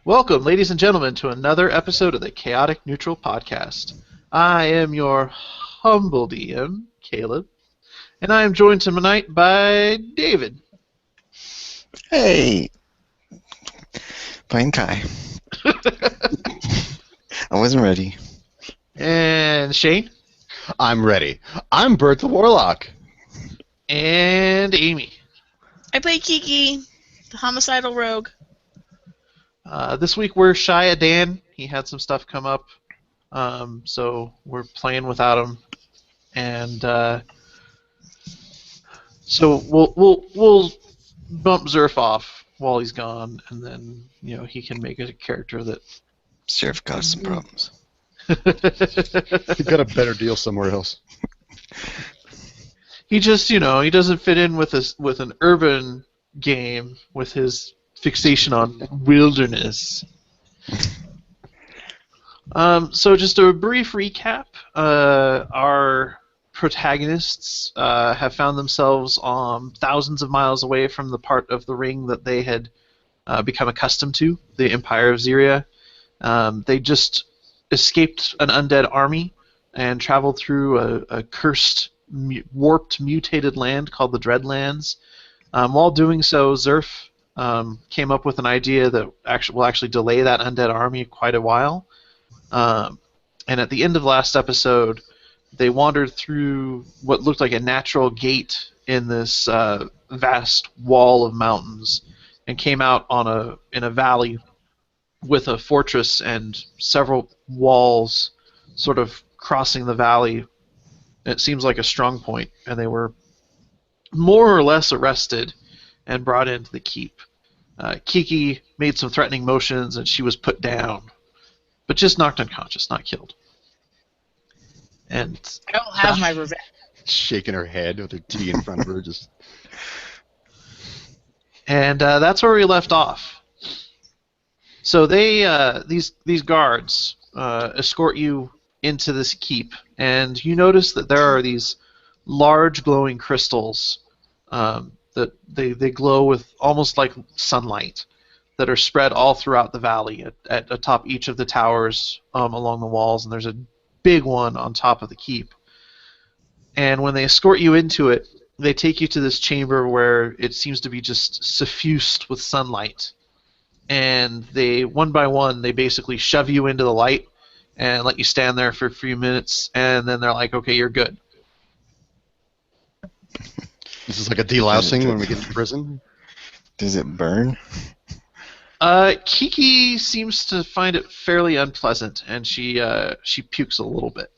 Welcome, ladies and gentlemen, to another episode of the Chaotic Neutral Podcast. I am your humble DM, Caleb, and I am joined tonight by David. Hey, playing Kai. I wasn't ready. And Shane. I'm ready. I'm Bert the Warlock. And Amy. I play Kiki, the homicidal rogue. This week we're shy of Dan. He had some stuff come up, so we're playing without him. And so we'll bump Zerf off while he's gone, and then he can make a character that. Surf caused some problems. He got a better deal somewhere else. He just he doesn't fit in with an urban game with his fixation on wilderness. So just a brief recap. Our protagonists have found themselves thousands of miles away from the part of the ring that they had become accustomed to, the Empire of Zyria. They just escaped an undead army and traveled through a cursed, warped, mutated land called the Dreadlands. While doing so, Zerf came up with an idea that will actually delay that undead army quite a while. And at the end of last episode, they wandered through what looked like a natural gate in this vast wall of mountains and came out in a valley with a fortress and several walls sort of crossing the valley. It seems like a strong point, and they were more or less arrested and brought into the keep. Kiki made some threatening motions, and she was put down, but just knocked unconscious, not killed. And I will have my revenge. Shaking her head with her tea in front of her, just. And that's where we left off. So these guards escort you into this keep, and you notice that there are these large glowing crystals that they glow with almost like sunlight that are spread all throughout the valley at atop each of the towers along the walls, and there's a big one on top of the keep. And when they escort you into it, they take you to this chamber where it seems to be just suffused with sunlight. And they, one by one, they basically shove you into the light and let you stand there for a few minutes, and then they're like, okay, you're good. This is like a delousing when we get to prison. Does it burn? Kiki seems to find it fairly unpleasant, and she pukes a little bit.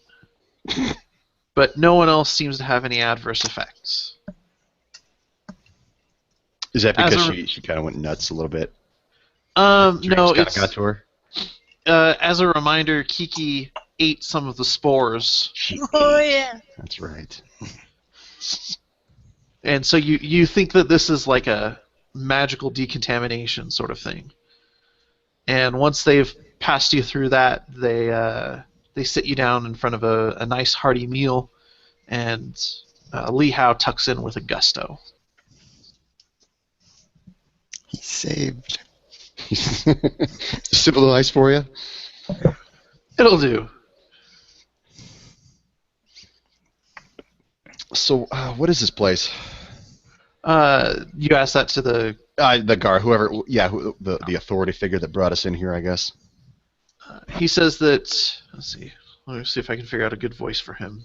But no one else seems to have any adverse effects. Is that because she kind of went nuts a little bit? No, it's got to her. As a reminder, Kiki ate some of the spores. Oh yeah. That's right. And so you think that this is like a magical decontamination sort of thing. And once they've passed you through that, they sit you down in front of a nice hearty meal, and Li Hao tucks in with a gusto. He's saved. Sip a little ice for you. It'll do. So, what is this place? You asked that to The guard, whoever, the authority figure that brought us in here, I guess. he says that. Let me see if I can figure out a good voice for him.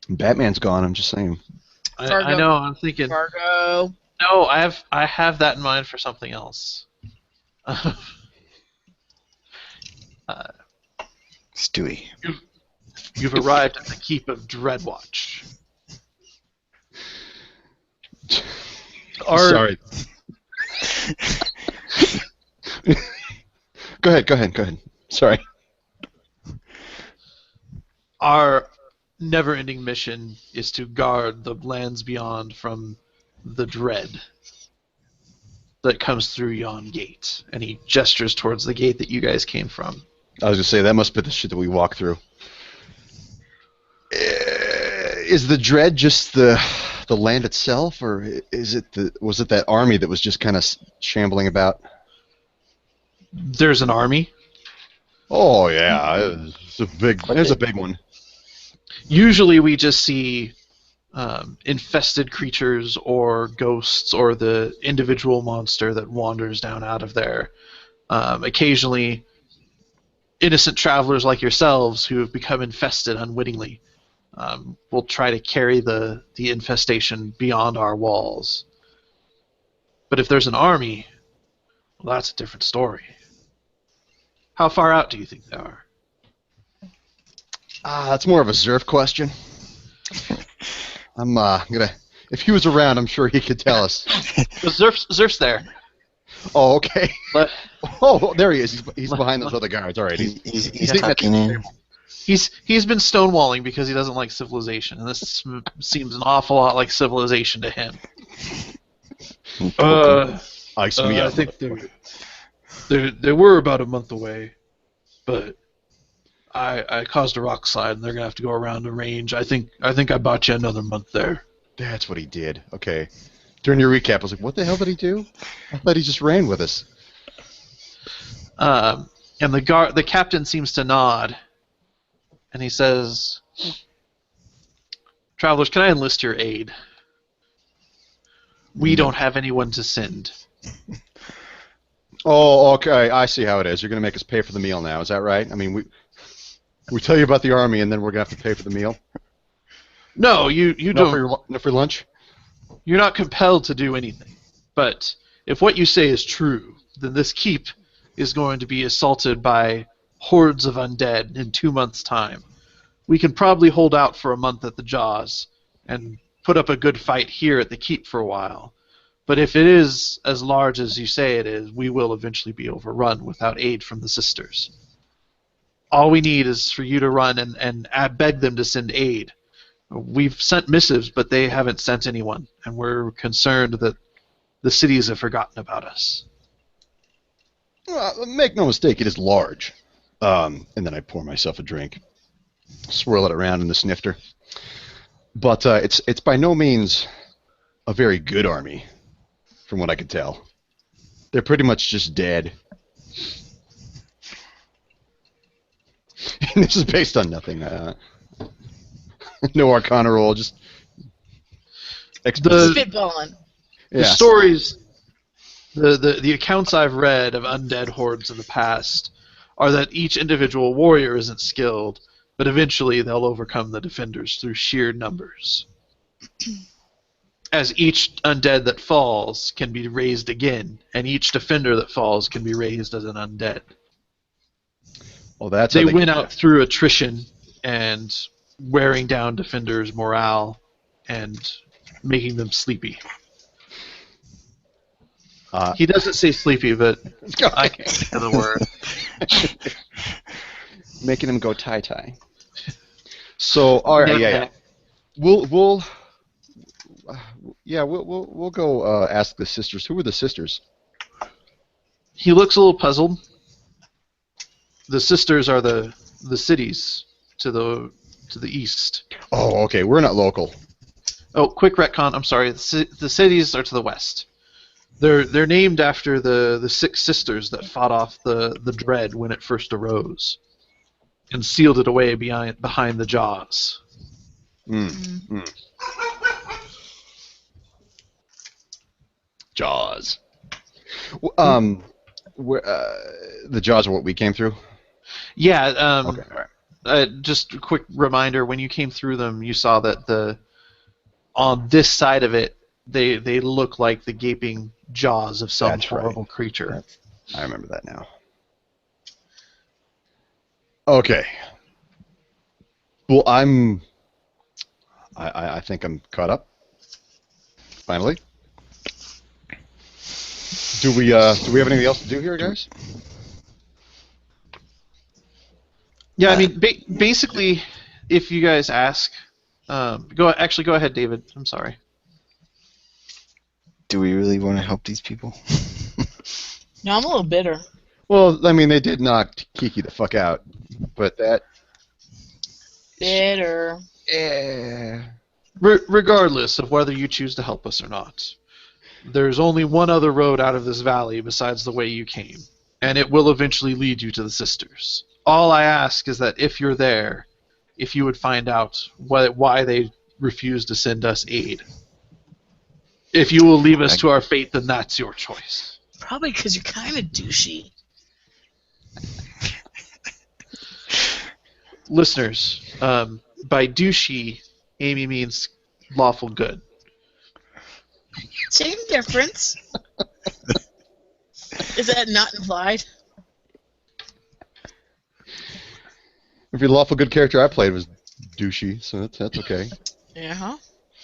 Batman's gone. I'm just saying. I know. I'm thinking. Fargo. No, I have that in mind for something else. Stewie. You've arrived at the keep of Dreadwatch. Sorry. Go ahead. Sorry. Our never-ending mission is to guard the lands beyond from the dread that comes through yon gate. And he gestures towards the gate that you guys came from. I was gonna say that must be the shit that we walk through. Is the dread just the land itself, or was it that army that was just kind of shambling about? There's an army. Oh yeah, it's a big. There's a big one. Usually we just see infested creatures or ghosts or the individual monster that wanders down out of there. Occasionally, innocent travelers like yourselves who have become infested unwittingly will try to carry the infestation beyond our walls. But if there's an army, well, that's a different story. How far out do you think they are? That's more of a Zerf question. I'm gonna. If he was around, I'm sure he could tell us. Zerf's there. Oh, okay. But Oh, there he is. He's behind those other guards. All right. He's sitting at the tucking in. table. he's been stonewalling because he doesn't like civilization, and this seems an awful lot like civilization to him. Ice me I up. think they were about a month away, but I caused a rock slide, and they're gonna have to go around the range. I think I bought you another month there. That's what he did. Okay. During your recap, I was like, what the hell did he do? I thought he just ran with us. And the captain seems to nod, and he says, "Travelers, can I enlist your aid? We don't have anyone to send." Oh, okay. I see how it is. You're going to make us pay for the meal now. Is that right? I mean, we tell you about the army, and then we're going to have to pay for the meal? No, you No don't. no free lunch? You're not compelled to do anything. But if what you say is true, then this keep is going to be assaulted by hordes of undead in 2 months' time. We can probably hold out for a month at the Jaws and put up a good fight here at the keep for a while. But if it is as large as you say it is, we will eventually be overrun without aid from the sisters. All we need is for you to run and beg them to send aid. We've sent missives, but they haven't sent anyone, and we're concerned that the cities have forgotten about us. Make no mistake, it is large. And then I pour myself a drink, swirl it around in the snifter. But it's by no means a very good army, from what I could tell. They're pretty much just dead. And this is based on nothing. No Arcana roll, just Spitballing. The stories, the accounts I've read of undead hordes in the past are that each individual warrior isn't skilled, but eventually they'll overcome the defenders through sheer numbers. As each undead that falls can be raised again, and each defender that falls can be raised as an undead. Well, that's They how win out through attrition and wearing down defenders' morale and making them sleepy. He doesn't say sleepy, but I can't think of the word. Making them go tie-tie. So, all right, yeah. We'll go ask the sisters. Who are the sisters? He looks a little puzzled. The sisters are the cities to the east. Oh, okay. We're not local. Oh, quick retcon. I'm sorry. The cities are to the west. They're named after the 6 sisters that fought off the dread when it first arose, and sealed it away behind the Jaws. Jaws. Where, the Jaws are what we came through? Yeah. Okay, all right. Just a quick reminder: when you came through them, you saw that on this side of it, they look like the gaping jaws of some That's horrible right. creature. I remember that now. Okay. Well, I think I'm caught up. Finally. Do we have anything else to do here, guys? Yeah, I mean, basically, if you guys ask, go ahead, David. I'm sorry. Do we really want to help these people? No, I'm a little bitter. Well, I mean, they did knock Kiki the fuck out, but that. Bitter. Yeah. Regardless of whether you choose to help us or not, there's only one other road out of this valley besides the way you came. and it will eventually lead you to the sisters. All I ask is that if you're there, if you would find out why they refuse to send us aid. If you will leave us to our fate, then that's your choice. Probably because you're kind of douchey. Listeners, by douchey, Amy means lawful good. Same difference. Is that not implied? If your lawful good character I played was douchey, so that's okay. Yeah, huh?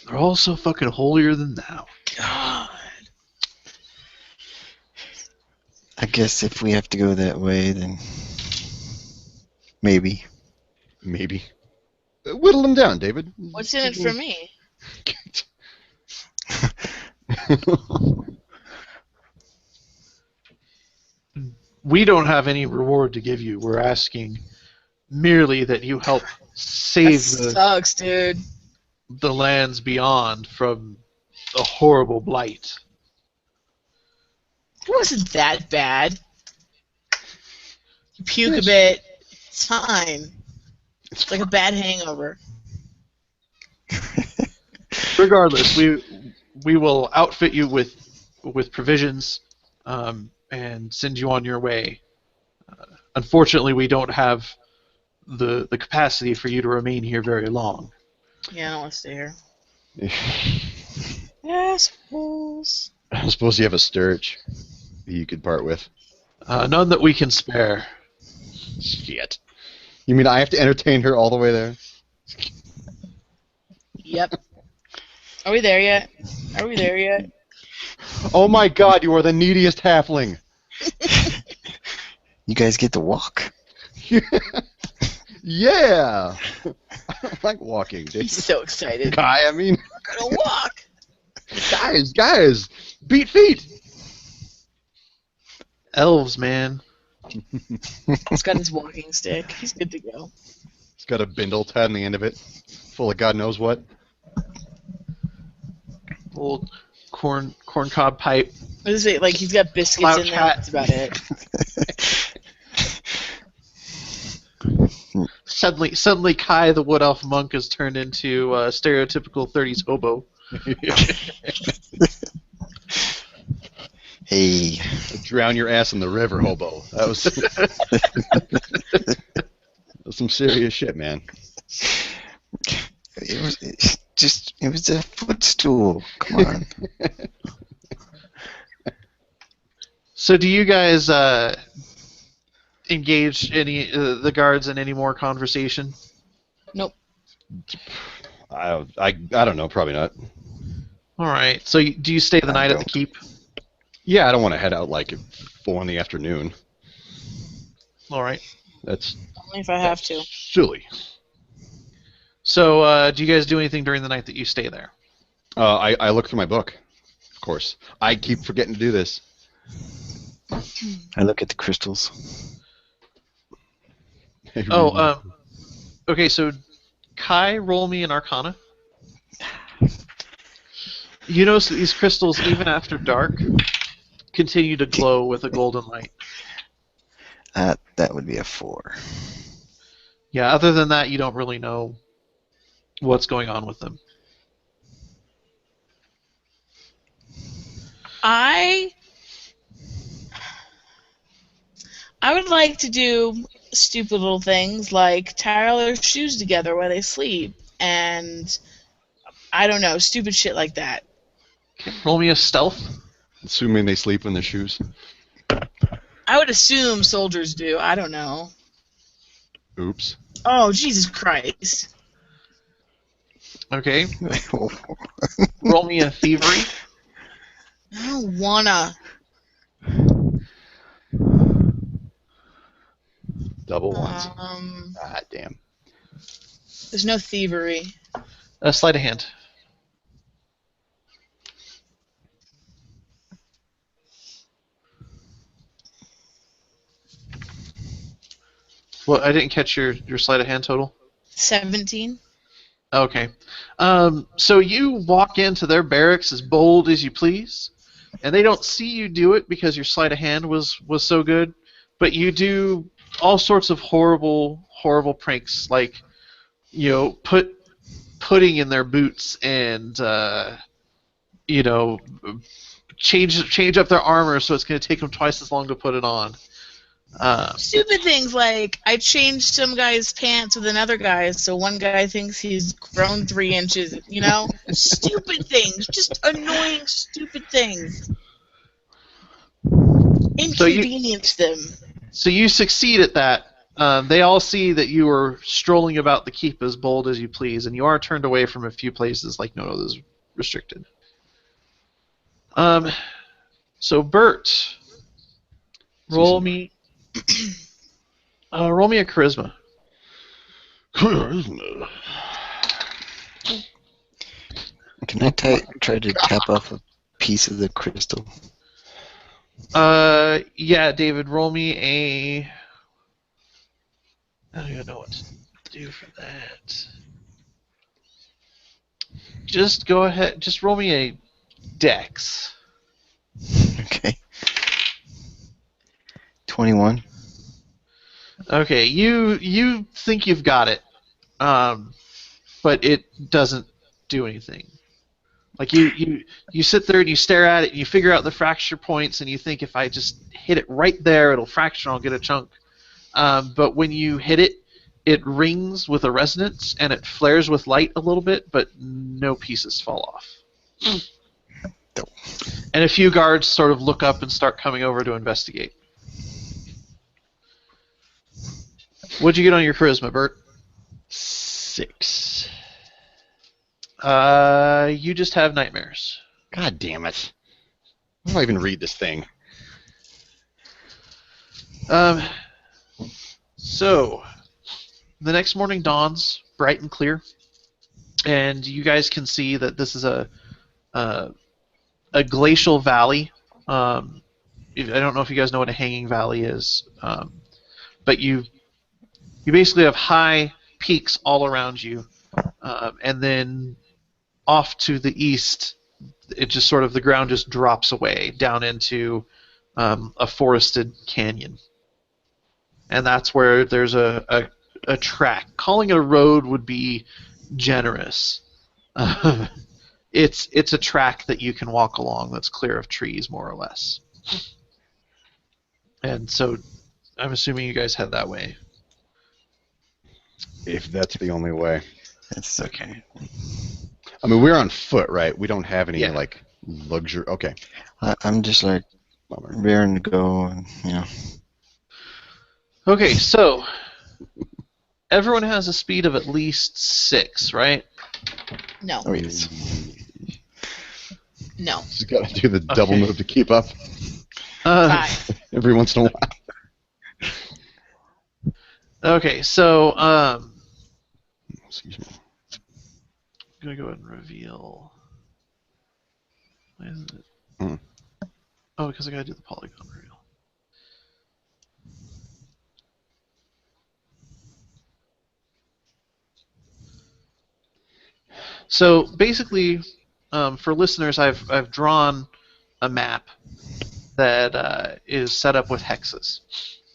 They're all so fucking holier than thou. God. I guess if we have to go that way, then maybe. Maybe. Whittle them down, David. What's in it for me? We don't have any reward to give you. We're asking merely that you help save That sucks, dude. the lands beyond from a horrible blight. It wasn't that bad. You puke a bit. It's fine. It's like a bad hangover. Regardless, we will outfit you with provisions and send you on your way. Unfortunately, we don't have the capacity for you to remain here very long. Yeah, I don't want to stay here. Assholes. I suppose you have a sturge that you could part with. None that we can spare. Shit. You mean I have to entertain her all the way there? Yep. Are we there yet? Are we there yet? Oh my god, you are the neediest halfling. You guys get to walk. Yeah. I like walking, dude. He's so excited. Guy, I mean, We're gonna walk. guys, beat feet. Elves, man. He's got his walking stick. He's good to go. He's got a bindle tied on the end of it, full of God knows what. Old corncob pipe. What is it? Like he's got biscuits Slouch in there. hat. That's about it. Suddenly, Kai, the wood elf monk, has turned into a stereotypical 30s hobo. Hey. Drown your ass in the river, hobo. That was, that was some serious shit, man. It was a footstool. Come on. So, do you guys engage the guards in any more conversation? Nope. I don't know, probably not. All right. So, do you stay the night at the keep? Yeah, I don't want to head out like at 4 in the afternoon. All right. That's Only if I have to. silly. So, do you guys do anything during the night that you stay there? I look through my book, of course. I keep forgetting to do this. I look at the crystals. Okay, so Kai, roll me an Arcana. You notice that these crystals, even after dark, continue to glow with a golden light. That would be a 4. Yeah, other than that, you don't really know what's going on with them. I would like to do stupid little things like tie all their shoes together while they sleep, and I don't know, stupid shit like that. Okay, roll me a stealth. Assuming they sleep in their shoes. I would assume soldiers do. I don't know. Oops. Oh, Jesus Christ. Okay, roll me a thievery. I don't wanna. Double ones. Ah, damn. There's no thievery. Sleight of hand. Well, I didn't catch your sleight of hand total. 17. Okay. So you walk into their barracks as bold as you please, and they don't see you do it because your sleight of hand was so good. but you do all sorts of horrible pranks, like put pudding in their boots and change up their armor so it's going to take them twice as long to put it on. Stupid things like I changed some guy's pants with another guy, so one guy thinks he's grown 3 inches. Stupid things, just annoying, stupid things. Inconvenience them. So you succeed at that. They all see that you are strolling about the keep as bold as you please, and you are turned away from a few places like no others restricted. So Bert, roll me a charisma. Charisma. Can I try to tap off a piece of the crystal? Yeah, David, roll me a... I don't even know what to do for that. Just go ahead, just roll me a dex. Okay. 21. Okay, you think you've got it, but it doesn't do anything. Like you sit there and you stare at it and you figure out the fracture points and you think if I just hit it right there it'll fracture and I'll get a chunk. But when you hit it, it rings with a resonance and it flares with light a little bit, but no pieces fall off. And a few guards sort of look up and start coming over to investigate. What'd you get on your charisma, Bert? 6. You just have nightmares. God damn it. How do I even read this thing? So, the next morning dawns bright and clear, and you guys can see that this is a glacial valley. I don't know if you guys know what a hanging valley is, but you basically have high peaks all around you, and then off to the east, it just sort of the ground just drops away down into a forested canyon. And that's where there's a track. Calling it a road would be generous. It's a track that you can walk along that's clear of trees, more or less. And so I'm assuming you guys head that way. If that's the only way. That's okay. I mean, we're on foot, right? We don't have any, Yeah. luxury. Okay. I'm just raring to go, and Okay, so everyone has a speed of at least 6, right? No. Oh yes. No. Just got to do the double Okay. move to keep up 5. every once in a while. Okay, so Excuse me. I'm gonna go ahead and reveal. Why isn't it? Hmm. Oh, because I gotta do the polygon reveal. So basically, for listeners, I've drawn a map that is set up with hexes,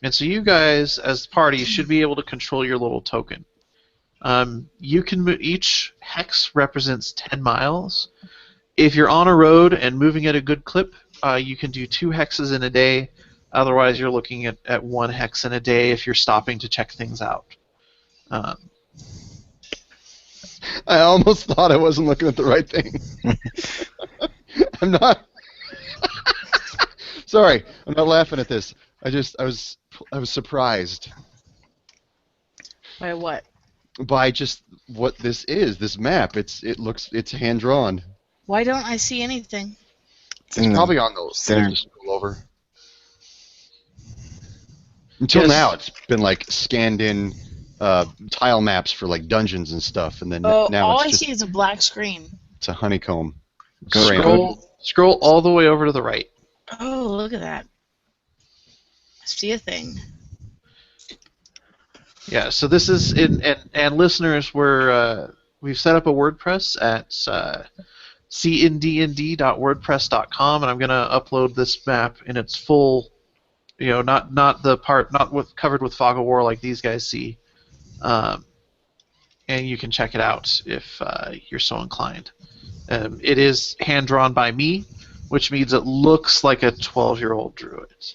and so you guys, as parties, should be able to control your little token. You can each hex represents 10 miles. If you're on a road and moving at a good clip, you can do 2 hexes in a day. Otherwise, you're looking at 1 hex in a day if you're stopping to check things out. I almost thought I wasn't looking at the right thing. I'm not. Sorry, I'm not laughing at this. I was surprised By what? by just what this is. This map. It's hand drawn. Why don't I see anything? it's in Probably on the center. just scroll over. Until Yes. now, it's been scanned in tile maps for dungeons and stuff, and then Oh, now all it's I just see is a black screen. it's a honeycomb. Go- Scrambled. Scroll all the way over to the right. Oh, look at that. I see a thing. Yeah, so this is and listeners, we've set up a WordPress at cndnd.wordpress.com, and I'm gonna upload this map in its full not the part covered with fog of war like these guys see. And you can check it out if you're so inclined. It is hand drawn by me, which means it looks like a 12-year-old drew it.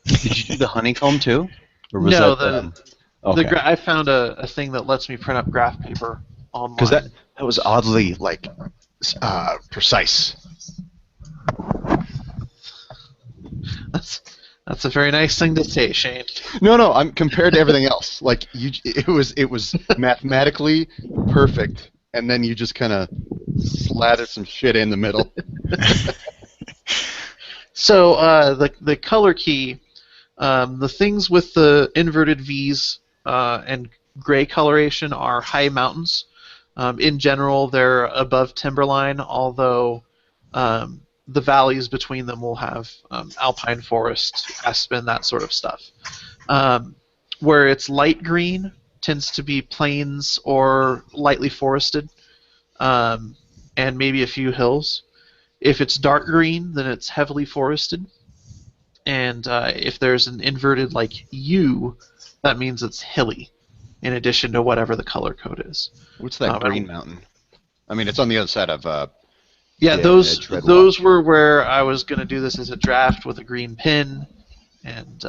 Did you do the honeycomb too? Or was No, that, okay. I found a thing that lets me print up graph paper online. Because that was oddly precise. That's a very nice thing to say, Shane. No, I'm compared to everything else. Like it was mathematically perfect, and then you just kind of slathered some shit in the middle. So the color key, the things with the inverted V's and gray coloration are high mountains. In general, they're above timberline, although the valleys between them will have alpine forest, aspen, that sort of stuff. Where it's light green tends to be plains or lightly forested, and maybe a few hills. If it's dark green, then it's heavily forested. And if there's an inverted like U, that means it's hilly, in addition to whatever the color code is. What's that green mountain? I mean, it's on the other side of... those were where I was going to do this as a draft with a green pin, and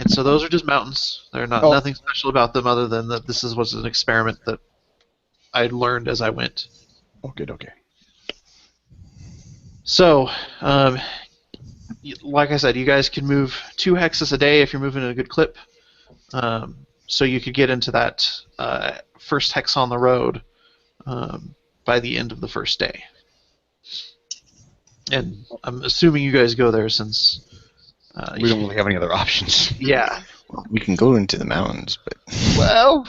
so those are just mountains. They're nothing special about them other than that this was an experiment that I learned as I went. Okay. So, like I said, you guys can move 2 hexes a day if you're moving at a good clip. So you could get into that first hex on the road by the end of the first day. And I'm assuming you guys go there since... we don't really have any other options. Yeah. Well, we can go into the mountains, but... Well...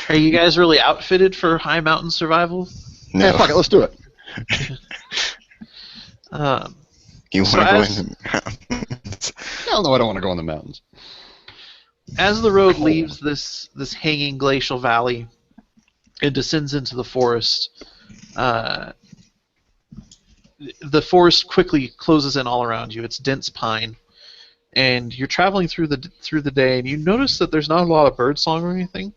Are you guys really outfitted for high mountain survival? No. Yeah, fuck it, let's do it. You want to go in the mountains? Hell no, I don't want to go in the mountains. As the road leaves this hanging glacial valley and descends into the forest, the forest quickly closes in all around you. It's dense pine, and you're traveling through the day, and you notice that there's not a lot of birdsong or anything,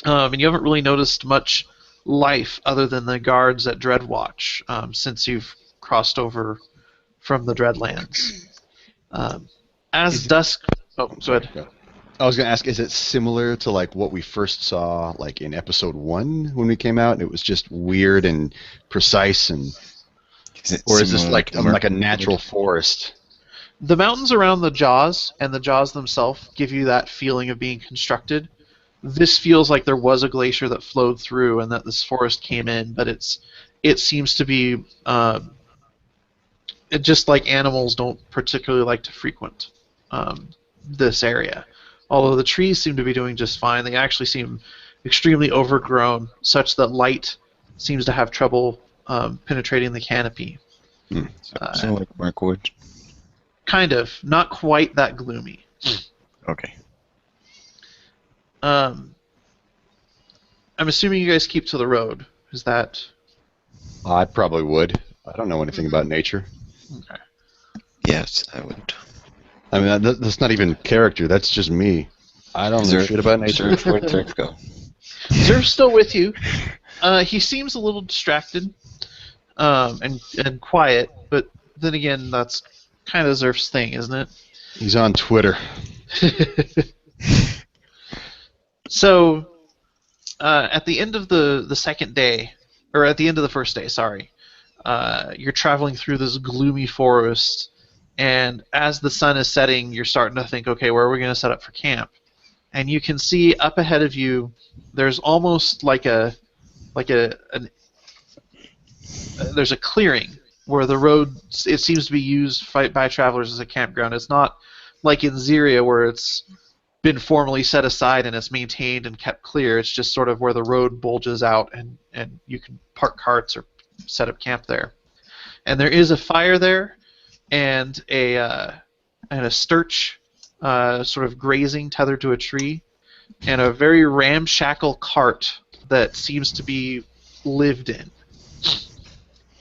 and you haven't really noticed much life other than the guards at Dreadwatch since you've crossed over from the Dreadlands. As dusk... Oh, go ahead. I was going to ask, is it similar to like what we first saw like in episode 1 when we came out, and it was just weird and precise, and or is this like a natural forest? The mountains around the Jaws and the Jaws themselves give you that feeling of being constructed. This feels like there was a glacier that flowed through and that this forest came in, but it seems to be just like animals don't particularly like to frequent this area. Although the trees seem to be doing just fine, they actually seem extremely overgrown, such that light seems to have trouble penetrating the canopy. So like Mirkwood? Kind of. Not quite that gloomy. Okay. I'm assuming you guys keep to the road. Is that... I probably would. I don't know anything about nature. Okay. Yes, I would. I mean, that's not even character. That's just me. I don't know shit about nature. Where'd Zerf go? Zerf's still with you. He seems a little distracted and quiet, but then again, that's kind of Zerf's thing, isn't it? He's on Twitter. So, at the end of the second day, or at the end of the first day, sorry, you're traveling through this gloomy forest, and as the sun is setting, you're starting to think, okay, where are we going to set up for camp? And you can see up ahead of you, there's almost there's a clearing where the road, it seems to be used by travelers as a campground. It's not like in Zyria where it's been formally set aside and it's maintained and kept clear. It's just sort of where the road bulges out and you can park carts or set up camp there. And there is a fire there and a sturch sort of grazing tethered to a tree, and a very ramshackle cart that seems to be lived in.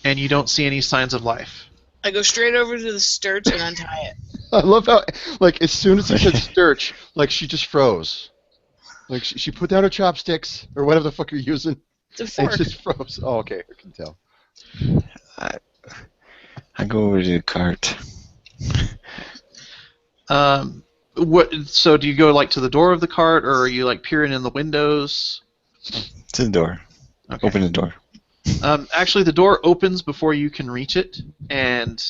And you don't see any signs of life. I go straight over to the stirch and untie it. I love how, like, as soon as he said stirch, like, she just froze. Like, she put down her chopsticks, or whatever the fuck you're using, It's a and fork. just froze. Oh, okay, I can tell. I go over to the cart. So do you go like to the door of the cart, or are you like peering in the windows? To the door. Okay. Open the door. Actually, the door opens before you can reach it, and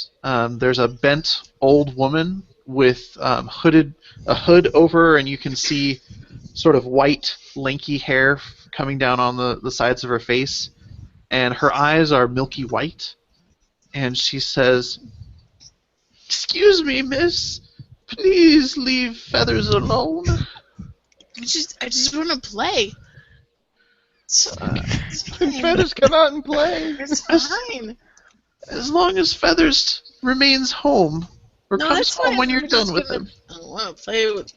there's a bent old woman with a hood over her, and you can see sort of white, lanky hair coming down on the sides of her face, and her eyes are milky white, and she says, "Excuse me, miss. Please leave Feathers alone." I just want to play. It's Can fine. Feathers come out and play? It's fine. As long as Feathers remains home, or No, comes that's home fine. when you're We're done just with gonna- him. I don't want to play with.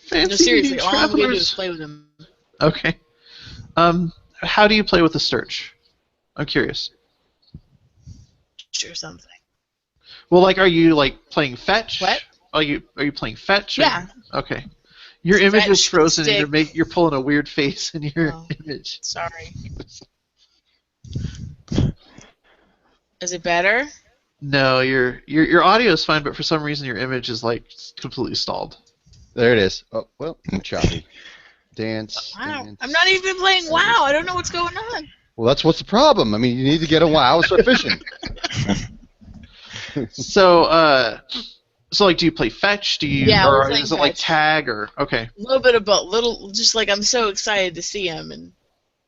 Fancy No, seriously, meeting all I'm gonna do is travelers. play with him. Okay. How do you play with the Sturch? I'm curious. Or something. Well, like, are you like playing fetch? What? Are you playing fetch? or- Yeah. Okay. Your image is Fetch, frozen, and stick. you're pulling a weird face in your Oh. image. Sorry. Is it better? No, your audio is fine, but for some reason your image is like completely stalled. There it is. Oh, well, choppy. Dance. Wow. dance. I'm not even playing WoW. I don't know what's going on. Well, that's what's the problem. I mean, you need to get a WoW and start fishing. So, like, do you play fetch? Do you, Yeah, we're or playing is it like fetch. tag, or okay, A little bit about just like I'm so excited to see him, and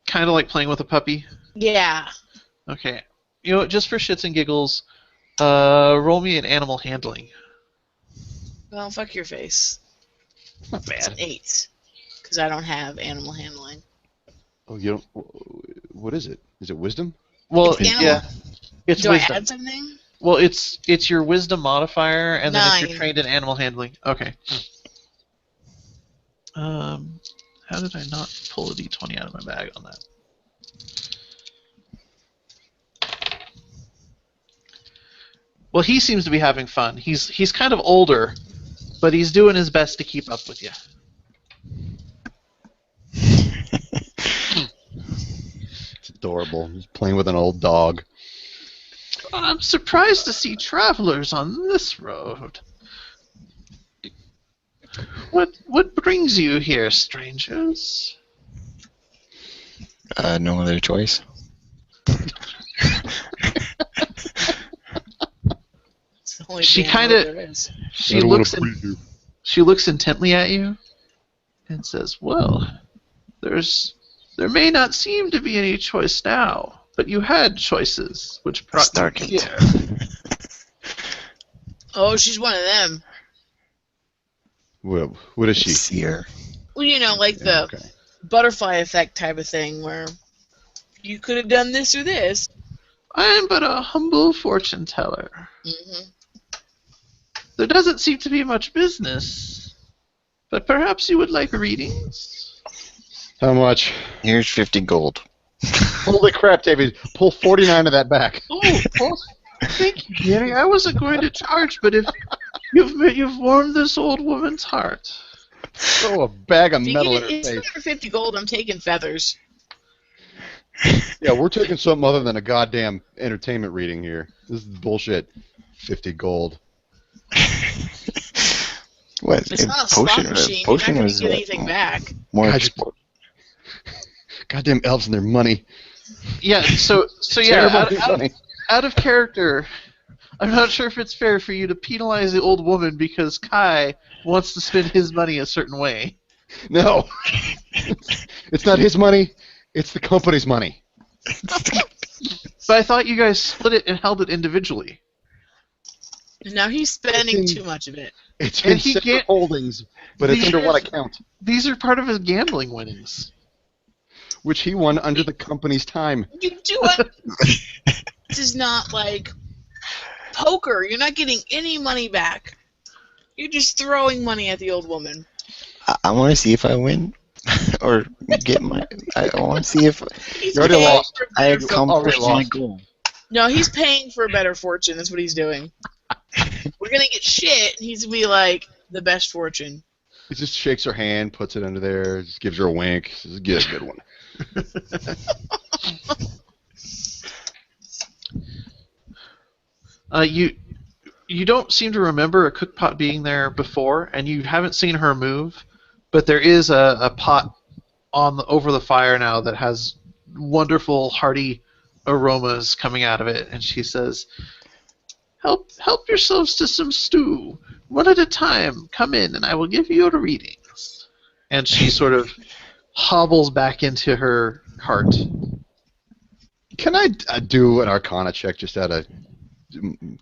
kind of like playing with a puppy? yeah. Okay. You know what, just for shits and giggles, roll me an animal handling. Well, fuck your face. Not It's an bad. 8, because I don't have animal handling. Oh, you don't. What is it? Is it wisdom? Well, It's animal. yeah, it's Do wisdom. I add something? Well, it's your wisdom modifier, and then if 9. you're trained in animal handling, okay. How did I not pull a d20 out of my bag on that? Well, he seems to be having fun. He's kind of older, but he's doing his best to keep up with you. It's adorable. He's playing with an old dog. I'm surprised to see travelers on this road. What brings you here, strangers? No other choice. It's the only She damn kinda- road there is. She looks intently at you and says, "Well, there may not seem to be any choice now, but you had choices which brought you Starkent. here." Oh, she's one of them. What is she? Seer. Well, you know, like the Okay. butterfly effect type of thing, where you could have done this or this. I am but a humble fortune teller. hmm There doesn't seem to be much business, but perhaps you would like readings? How much? Here's 50 gold. Holy crap, David! Pull 49 of that back. Oh, well, thank you, Danny. I wasn't going to charge, but if you've warmed this old woman's heart. Throw a bag of If you metal get in her it's face. for 50 gold, I'm taking feathers. Yeah, we're taking something other than a goddamn entertainment reading here. This is bullshit. 50 gold. What? It's not a slot potion? machine. Potion You're not was going to get anything back. more. God, goddamn elves and their money. Yeah, so yeah, Terrible money. out of character, I'm not sure if it's fair for you to penalize the old woman because Kai wants to spend his money a certain way. No. It's not his money. It's the company's money. But I thought you guys split it and held it individually. And now he's spending It's in- too much of it. It's And in he separate can't- holdings, but it's These under are- one account, These are part of his gambling winnings. which he won under the company's time. You do it. This is not like poker. You're not getting any money back. You're just throwing money at the old woman. I want to see if I win, or get my. I want to see if He's You already paying lost. for I better fortune. accomplished my lost. goal. No, he's paying for a better fortune. That's what he's doing. We're gonna get shit, and he's gonna be like the best fortune. He just shakes her hand, puts it under there, just gives her a wink. Says, "Get a good one." You don't seem to remember a cookpot being there before, and you haven't seen her move, but there is a pot over the fire now that has wonderful hearty aromas coming out of it, and she says, Help yourselves to some stew. One at a time. Come in, and I will give you your readings." And she sort of hobbles back into her cart. Can I do an Arcana check just out of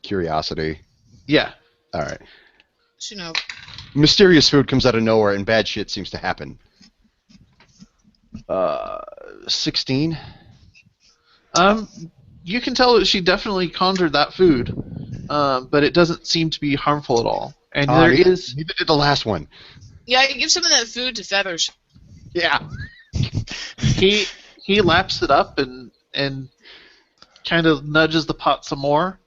curiosity? Yeah. All right. You know, Mysterious food comes out of nowhere, and bad shit seems to happen. 16. You can tell that she definitely conjured that food, but it doesn't seem to be harmful at all. And there is. Neither did the last one. yeah, give some of that food to Feathers. Yeah. He laps it up and kind of nudges the pot some more.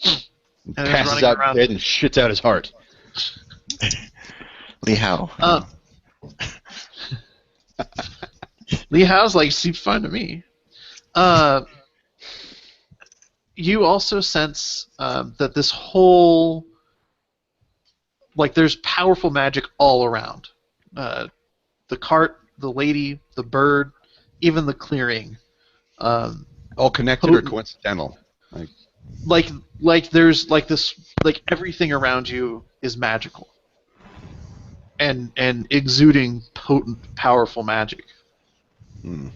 And is Passes running out around. dead and shits out his heart. Lee Howe. Lee Howe's like, seems fine to me. You also sense that this whole, like, there's powerful magic all around. The cart, the lady, the bird, even the clearing. All connected or coincidental? Like there's like this, like everything around you is magical. And exuding potent, powerful magic. Hmm.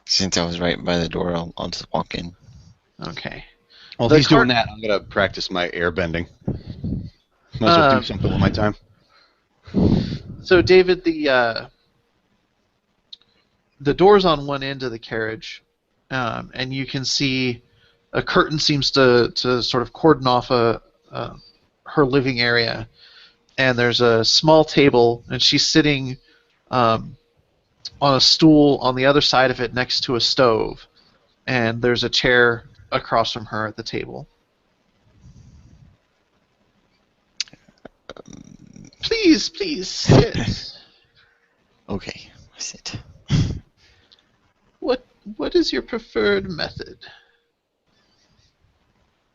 Since I was right by the door, I'll just walk in. Okay. While The he's cart- doing that, I'm going to practice my air bending. Might as well do something with my time. So, David, the door's on one end of the carriage, and you can see a curtain seems to sort of cordon off her living area, and there's a small table, and she's sitting on a stool on the other side of it next to a stove, and there's a chair across from her at the table. Please, sit. Okay, I sit. What is your preferred method?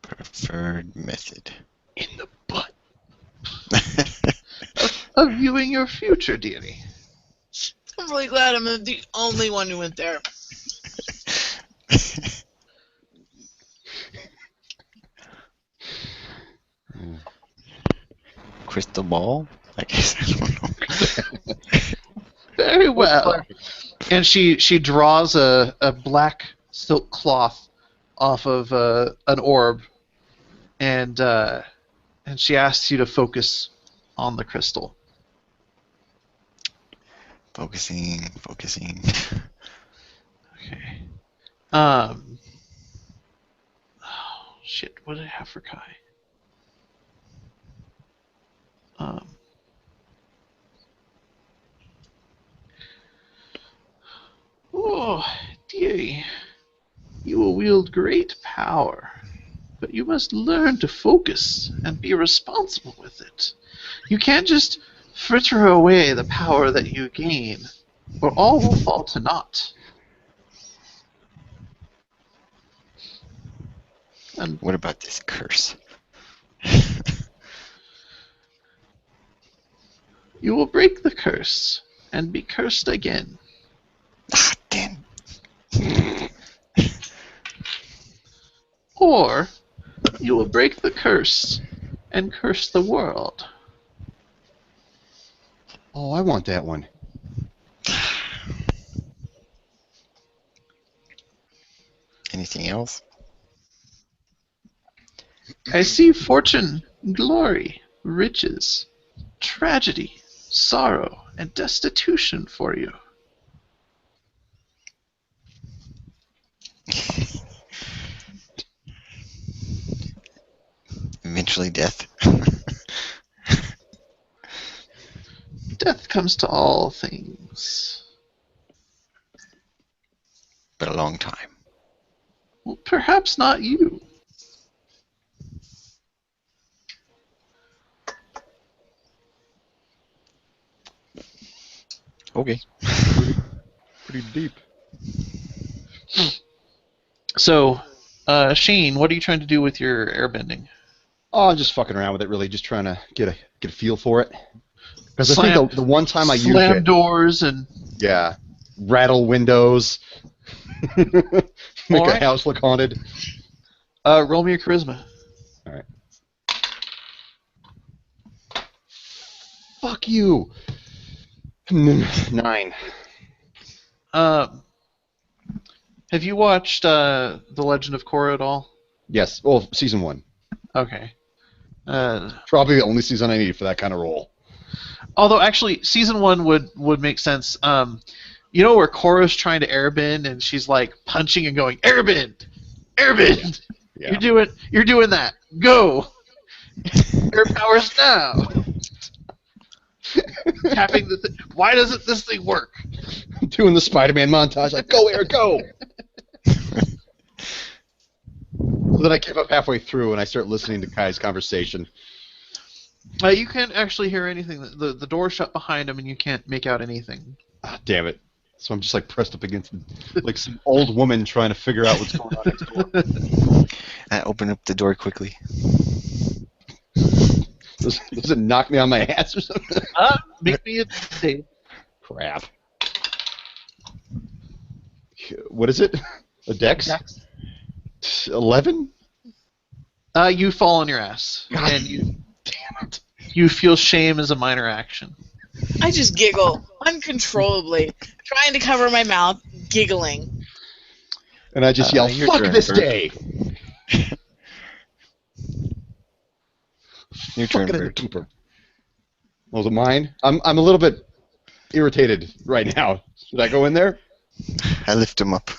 Preferred method. In the butt. Of viewing your future, dearie. I'm really glad I'm the only one who went there. Crystal ball? I guess I don't know. Very well. And she draws a black silk cloth off of an orb, and she asks you to focus on the crystal. Focusing. Okay. Oh, shit, what did I have for Kai? Oh, dearie, you will wield great power, but you must learn to focus and be responsible with it. You can't just fritter away the power that you gain, or all will fall to naught. And What about this curse? you will break the curse and be cursed again. Ah, damn. Or you will break the curse and curse the world. Oh, I want that one. Anything else? I see fortune, glory, riches, tragedy, sorrow, and destitution for you. Eventually death. Death comes to all things. Been a long time. Well, perhaps not you. Okay. Pretty deep. So, Shane, what are you trying to do with your airbending? Oh, I'm just fucking around with it, really, just trying to get a feel for it. Because I Slam- think the one time I used Slam it, doors and yeah, rattle windows, make Alright. a house look haunted. roll me a charisma. All right. Fuck you. 9. Have you watched The Legend of Korra at all? Yes. Well, season 1. Okay. Probably the only season I needed for that kind of role. Although actually, season 1 would make sense. You know where Korra's trying to airbend and she's like punching and going airbend, airbend. Yeah. You're doing that. Go. Air powers now. Tapping the thing. Why doesn't this thing work? Doing the Spider-Man montage, like, go, Air, go! So then I give up halfway through and I start listening to Kai's conversation. You can't actually hear anything. The door's shut behind him and you can't make out anything. Ah, damn it. So I'm just like pressed up against like some old woman trying to figure out what's going on next door. I open up the door quickly. Does it knock me on my ass or something? Make me a save. Crap. What is it? A dex? 11? You fall on your ass. God. And you Damn it. you feel shame as a minor action. I just giggle uncontrollably, trying to cover my mouth, giggling. And I just yell, your fuck turn, this Bert. day! Your turn, Fucking Bert. Cooper. Was it mine? I'm a little bit irritated right now. Should I go in there? I lift him up.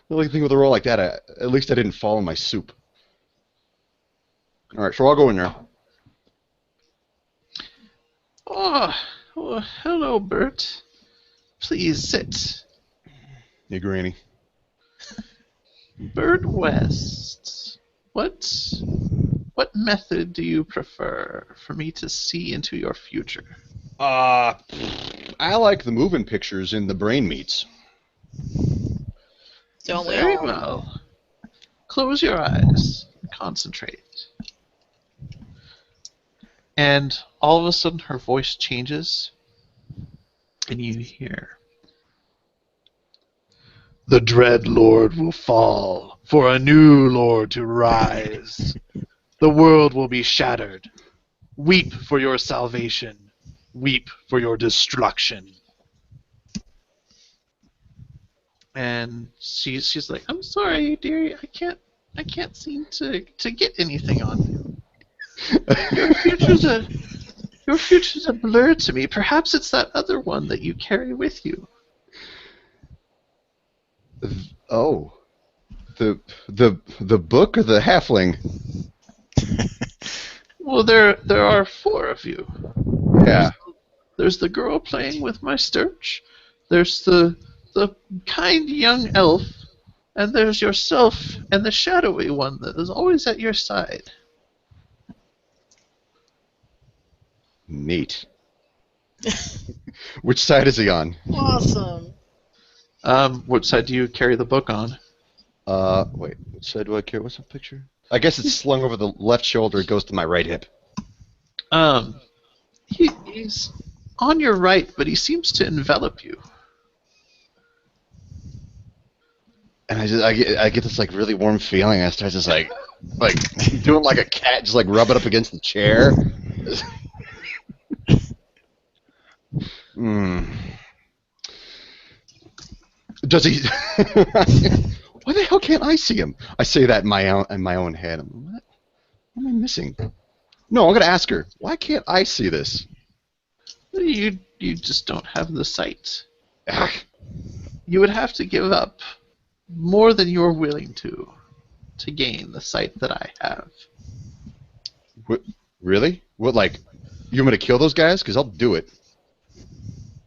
The only thing with a roll like that, at least I didn't fall in my soup. Alright, so I'll go in there. Oh, hello, Bert. Please sit. Hey, Granny. Bert West. What method do you prefer for me to see into your future? I like the moving pictures in the brain meats. Don't we Very all? well. Close your eyes. Concentrate. And all of a sudden her voice changes, and you hear, "The dread Lord will fall, for a new Lord to rise. The world will be shattered. Weep for your salvation. Weep for your destruction." And she's like, "I'm sorry, dearie. I can't seem to get anything on you. Your future's a blur to me. Perhaps it's that other one that you carry with you." Oh. The book or the halfling? Well, there are 4 of you. Yeah. There's the girl playing with my Sturch. There's the kind young elf, and there's yourself and the shadowy one that is always at your side. Neat. Which side is he on? Awesome. What side do you carry the book on? Wait. Which side do I carry? What's the picture? I guess it's slung over the left shoulder. It goes to my right hip. He's on your right, but he seems to envelop you. And I get this like really warm feeling. I start just like doing like a cat, just like rub it up against the chair. Does he? Why the hell can't I see him? I say that in my own head. What am I missing? No, I'm gonna ask her. Why can't I see this? You just don't have the sight. Ugh. You would have to give up more than you're willing to gain the sight that I have. What, really? What, like, you want me to kill those guys? Because I'll do it.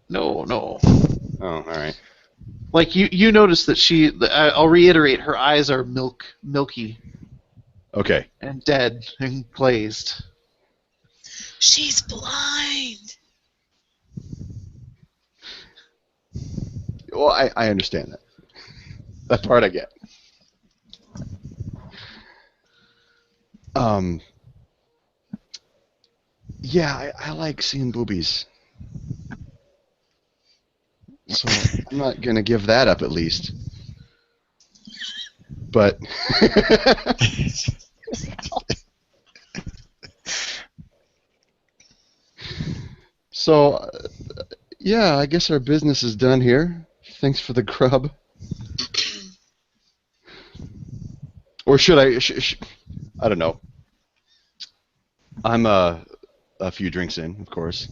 No. Oh, all right. Like you notice that I'll reiterate, her eyes are milky Okay. and dead and glazed. She's blind. Well, I understand that. That part I get. Yeah, I like seeing boobies. So I'm not going to give that up at least. But so yeah, I guess our business is done here. Thanks for the grub. Or should I I don't know. I'm a few drinks in, of course.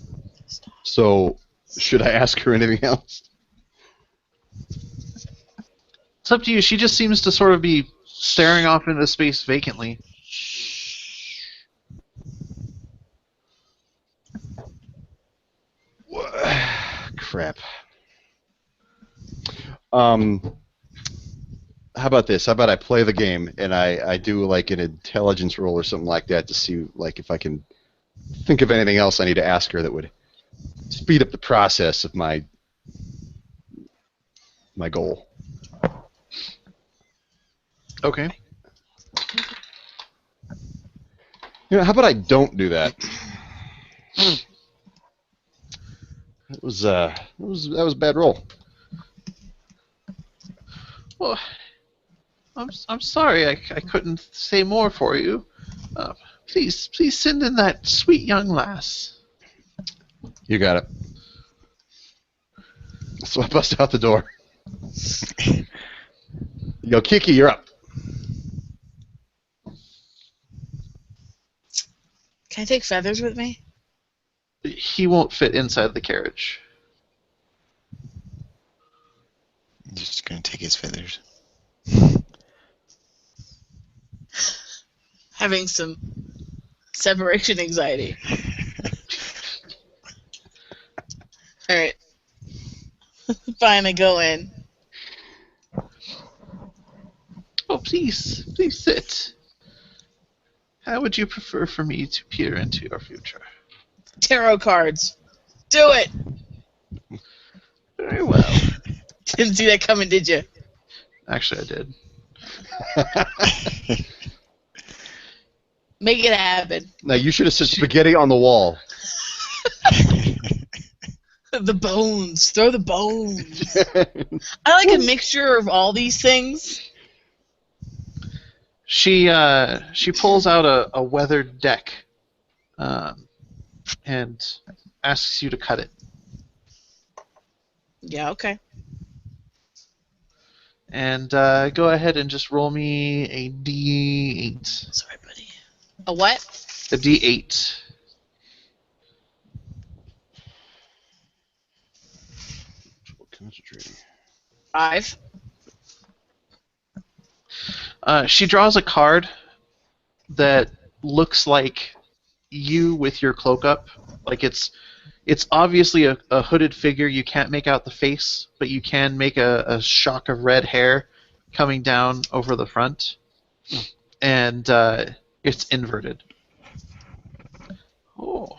So should I ask her anything else? It's up to you. She just seems to sort of be staring off into space vacantly. Crap. How about this? How about I play the game and I do like an intelligence roll or something like that to see like if I can think of anything else I need to ask her that would speed up the process of my goal. Okay. You know, how about I don't do that? That was a bad roll. Well, I'm sorry I couldn't say more for you. Please send in that sweet young lass. You got it. So I bust out the door. Yo, Kiki, you're up. Can I take feathers with me? He won't fit inside the carriage. Just gonna take his feathers. Having some separation anxiety. Alright. Fine, I go in. Oh, please sit. How would you prefer for me to peer into your future? Tarot cards. Do it! Very well. Didn't see that coming, did you? Actually, I did. Make it happen. Now you should have said spaghetti on the wall. The bones. Throw the bones. I like a mixture of all these things. She pulls out a weathered deck, and asks you to cut it. Yeah, okay. And go ahead and just roll me a D8. Sorry, buddy. A what? A D8. Concentrating. 5. She draws a card that looks like you with your cloak up. Like it's obviously a hooded figure. You can't make out the face, but you can make a shock of red hair coming down over the front. And it's inverted. Oh.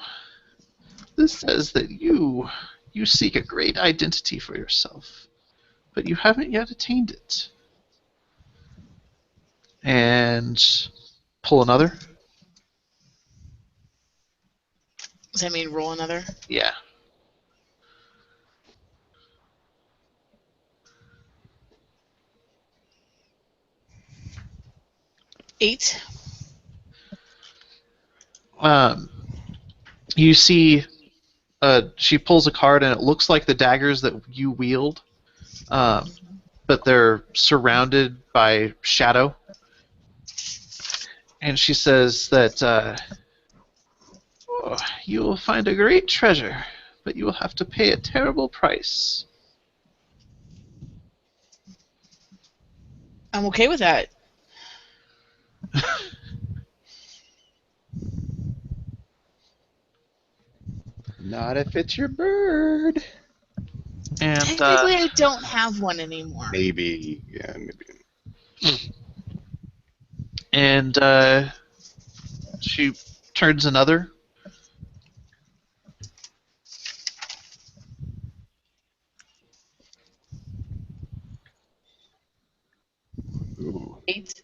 This says that you seek a great identity for yourself, but you haven't yet attained it. And pull another. Does that mean roll another? Yeah. Eight. You see, she pulls a card, and it looks like the daggers that you wield, but they're surrounded by shadow. And she says that you will find a great treasure, but you will have to pay a terrible price. I'm okay with that. Not if it's your bird. And Technically, I don't have one anymore. Maybe. Yeah, maybe. and she turns another. Ooh. 8.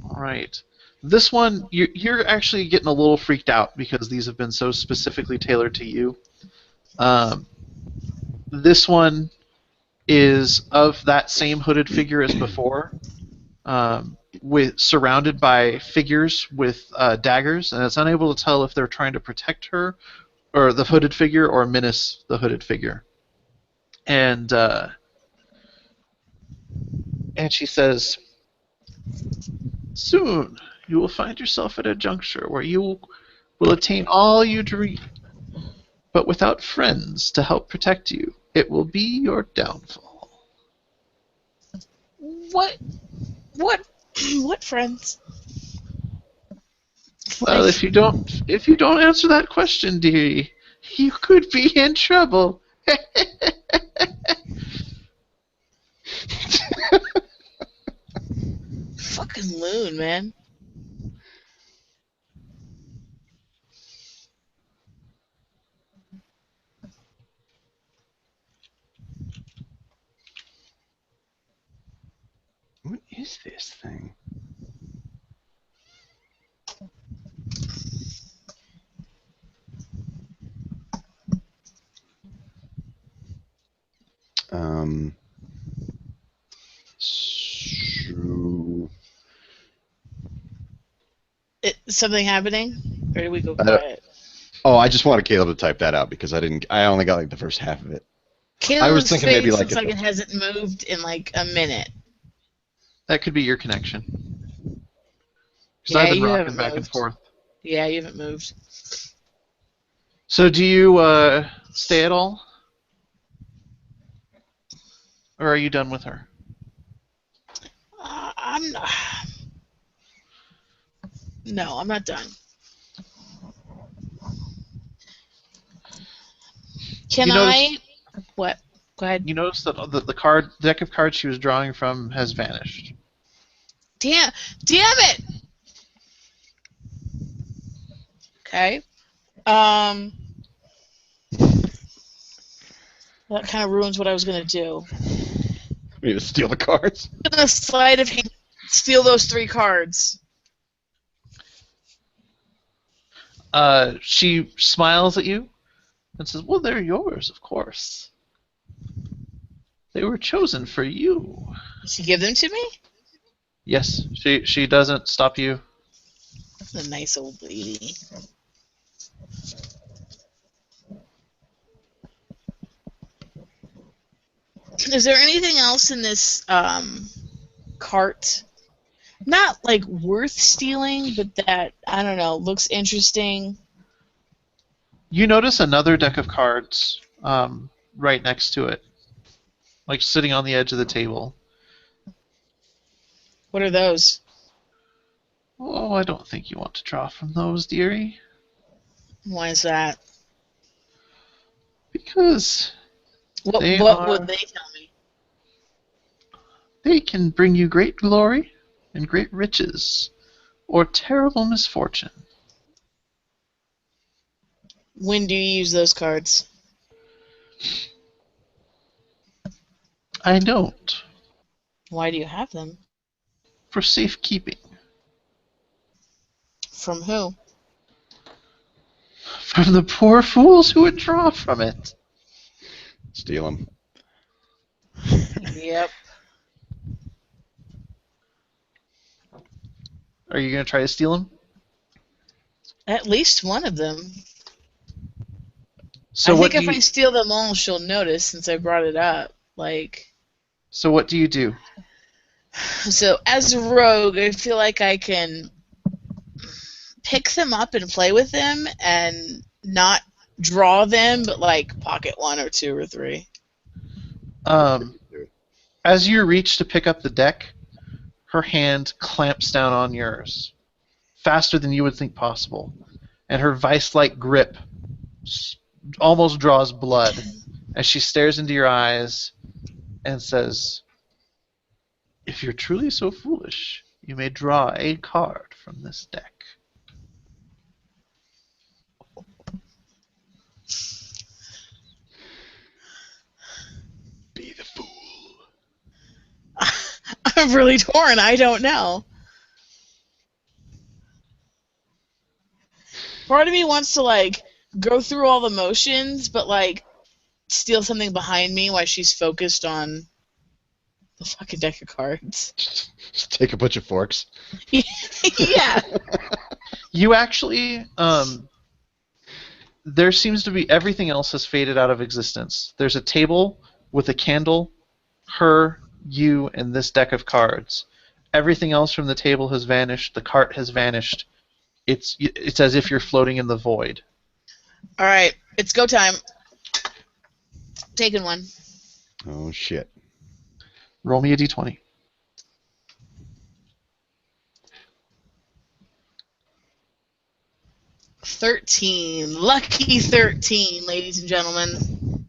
All right. This one, you're actually getting a little freaked out because these have been so specifically tailored to you. This one is of that same hooded figure as before, with surrounded by figures with daggers, and it's unable to tell if they're trying to protect her, or the hooded figure, or menace the hooded figure. And she says, "Soon you will find yourself at a juncture where you will attain all you dream, but without friends to help protect you, it will be your downfall." What? What friends? Well, Like, if you don't answer that question, dearie, you could be in trouble. fucking loon, man. What is this thing? So, Something happening? Or did we go I don't- quiet? I just wanted Caleb to type that out because I only got like the first half of it. Caleb's thinking face maybe like looks if like the- it hasn't moved in like a minute. That could be your connection. Because Yeah, I've been you rocking haven't back and moved. forth. Yeah, you haven't moved. So do you stay at all? Or are you done with her? I'm not. No, I'm not done. Can You I? What? Go ahead. You notice that the deck of cards she was drawing from has vanished. Damn it! Okay. That kind of ruins what I was gonna do. We need to steal the cards. I'm gonna sleight of hand steal those 3 cards. She smiles at you and says, "Well, they're yours, of course. They were chosen for you." Did she give them to me? Yes, she doesn't stop you. That's a nice old lady. Is there anything else in this cart? Not like worth stealing, but that, I don't know, looks interesting. You notice another deck of cards right next to it, like sitting on the edge of the table. What are those? Oh, I don't think you want to draw from those, dearie. Why is that? Because What They what are- would they tell me? they can bring you great glory and great riches, or terrible misfortune. When do you use those cards? I don't. Why do you have them? For safekeeping. From who? From the poor fools who would draw from it. Steal them. Yep. Are you going to try to steal them? At least one of them. So I what think do if you, I steal them all, she'll notice since I brought it up. Like, So what do you do? so as a rogue, I feel like I can pick them up and play with them and not draw them, but like pocket 1 or 2 or 3. As you reach to pick up the deck, her hand clamps down on yours, faster than you would think possible, and her vice-like grip almost draws blood as she stares into your eyes and says, "If you're truly so foolish, you may draw a card from this deck." Be the fool. I'm really torn. I don't know. Part of me wants to, like, go through all the motions, but, like, steal something behind me while she's focused on the fucking deck of cards. Just take a bunch of forks. Yeah. You actually, there seems to be everything else has faded out of existence. There's a table with a candle, her, you, and this deck of cards. Everything else from the table has vanished. The cart has vanished. It's as if you're floating in the void. All right, it's go time. Taking one. Oh shit. Roll me a d20. $13. Lucky 13, ladies and gentlemen.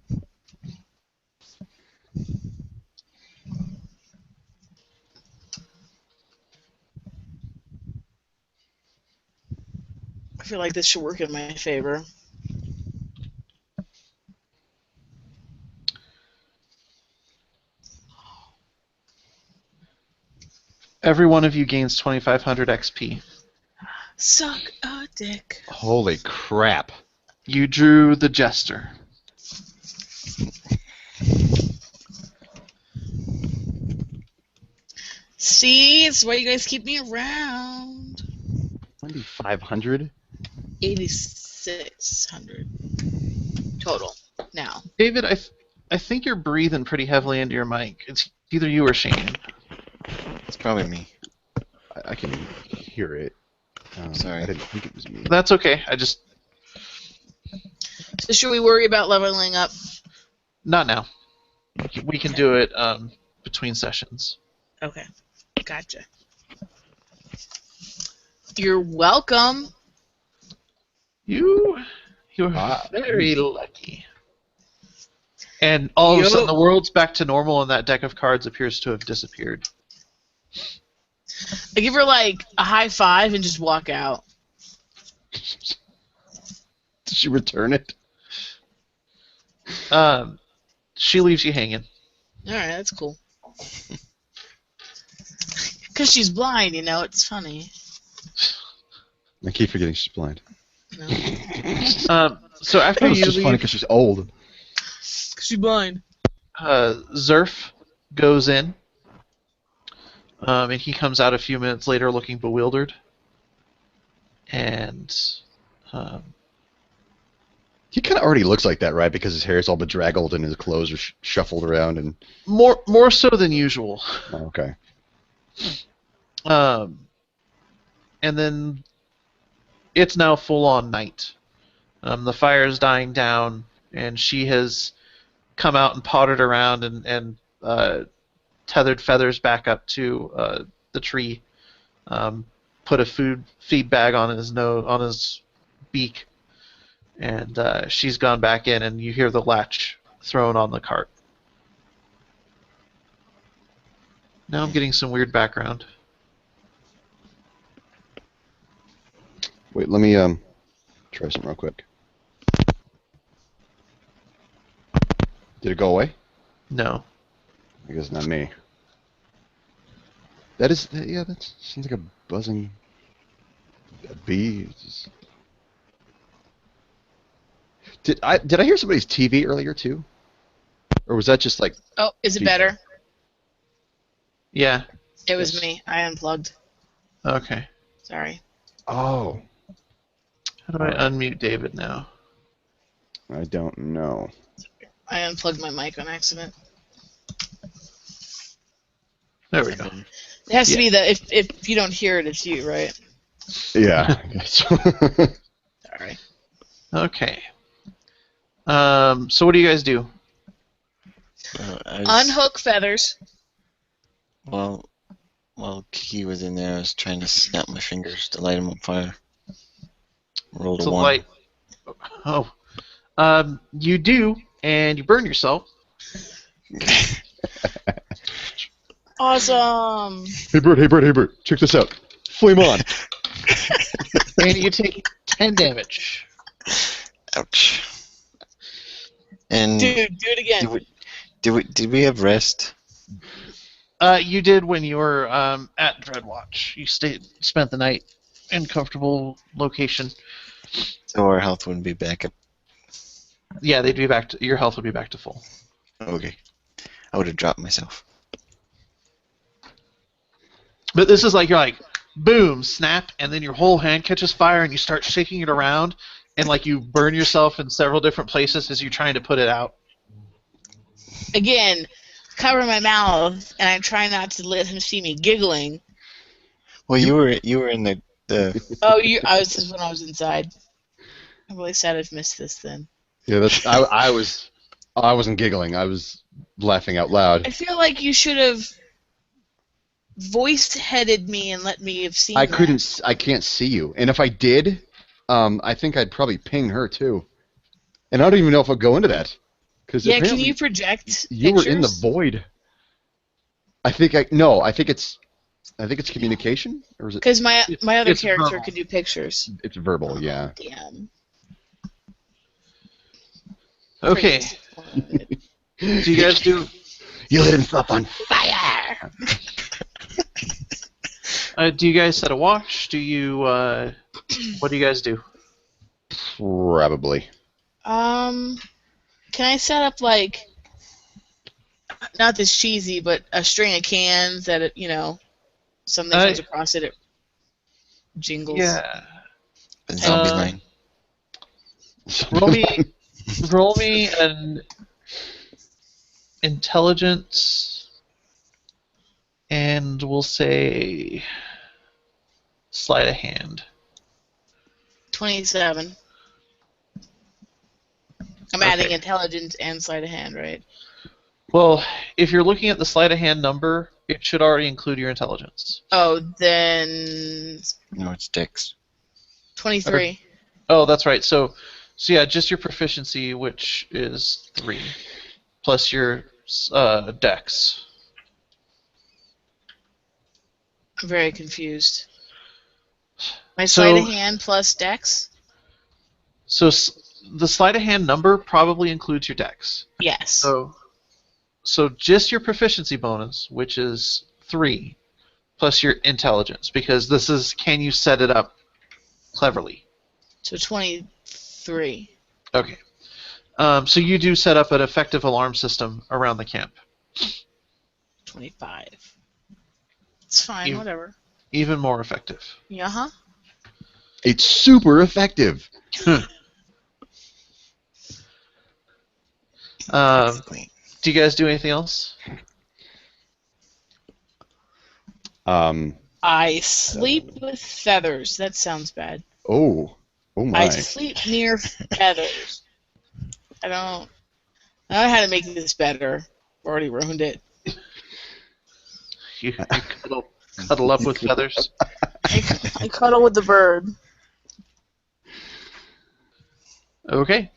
I feel like this should work in my favor. Every one of you gains 2,500 XP. Suck a dick. Holy crap. You drew the Jester. See, it's why you guys keep me around. 2,500? 8,600 total now. David, I think you're breathing pretty heavily into your mic. It's either you or Shane. It's probably me. I can hear it. Sorry. I didn't think it was me. That's okay. So should we worry about leveling up? Not now. We can do it between sessions. Okay, gotcha. You're welcome. You're very lucky. And all of a sudden, the world's back to normal, and that deck of cards appears to have disappeared. I give her like a high five and just walk out. Did she return it? She leaves you hanging. All right, that's cool. Because she's blind, you know. It's funny. I keep forgetting she's blind. You know? So after It's you just funny leave, because she's old. Because she's blind. Zerf goes in. And he comes out a few minutes later looking bewildered. And He kind of already looks like that, right? Because his hair is all bedraggled and his clothes are shuffled around. And more so than usual. oh, okay. And then it's now full-on night. The fire is dying down, and she has come out and pottered around and tethered Feathers back up to the tree. Put a feed bag on his beak, and she's gone back in, and you hear the latch thrown on the cart. Now I'm getting some weird background. Wait, let me try something real quick. Did it go away? No. I guess not me. That seems like a buzzing bee. Did I hear somebody's TV earlier too? Or was that just like Oh, is it feedback? better? Yeah. It was Yes. me. I unplugged. Okay. Sorry. Oh, How do I unmute David now? I don't know. I unplugged my mic on accident. There we go. It has to be that if you don't hear it, it's you, right? Yeah. I guess. Sorry. Okay. So what do you guys do? Unhook Feathers. While Kiki was in there, I was trying to snap my fingers to light him on fire. Rolled To a 1. light. Oh. You do, and you burn yourself. Awesome. Hey Bert, check this out. Flame on. And you take 10 damage. Ouch. And Dude, do it again. did we have rest? You did when you were at Dreadwatch. You spent the night in comfortable location. So our health wouldn't be back up. Yeah, they'd be back to your health would be back to full. Okay. I would have dropped myself. But this is like you're like boom, snap, and then your whole hand catches fire and you start shaking it around and like you burn yourself in several different places as you're trying to put it out. Again, cover my mouth, and I try not to let him see me giggling. Well, you were in the Oh, this is when I was inside. I'm really sad I've missed this then. Yeah, that's. I wasn't giggling. I was laughing out loud. I feel like you should have voice-headed me and let me have seen I that. couldn't. I can't see you. And if I did, I think I'd probably ping her too. And I don't even know if I'll go into that. Yeah, can you project You were in the pictures? void. I think it's communication, or is it? Because my other It's character verbal. can do pictures. It's verbal. Yeah. Damn. Okay. Do you guys do You lit himself on fire. do you guys set a watch? Do you what do you guys do? Probably. Can I set up like not this cheesy, but a string of cans that something comes across it jingles. Yeah. zombie Uh, line. Roll me an intelligence, and we'll say sleight of hand. 27. I'm adding intelligence and sleight of hand, right? Well, if you're looking at the sleight of hand number, it should already include your intelligence. Oh, then No, it's Dex. 23. Oh, that's right. So yeah, just your proficiency, which is 3, plus your dex. I'm very confused. My So- sleight of hand plus dex? So the sleight of hand number probably includes your dex. Yes. So just your proficiency bonus, which is 3, plus your intelligence, because this is can you set it up cleverly? So 23. Okay. So you do set up an effective alarm system around the camp. 25. It's fine, You- whatever. Even more effective. Yeah, It's super effective. Basically. Do you guys do anything else? I sleep with feathers. That sounds bad. Oh I my. sleep near feathers. I don't know how to make this better. Already ruined it. You cuddle up with feathers. I cuddle with the bird. Okay.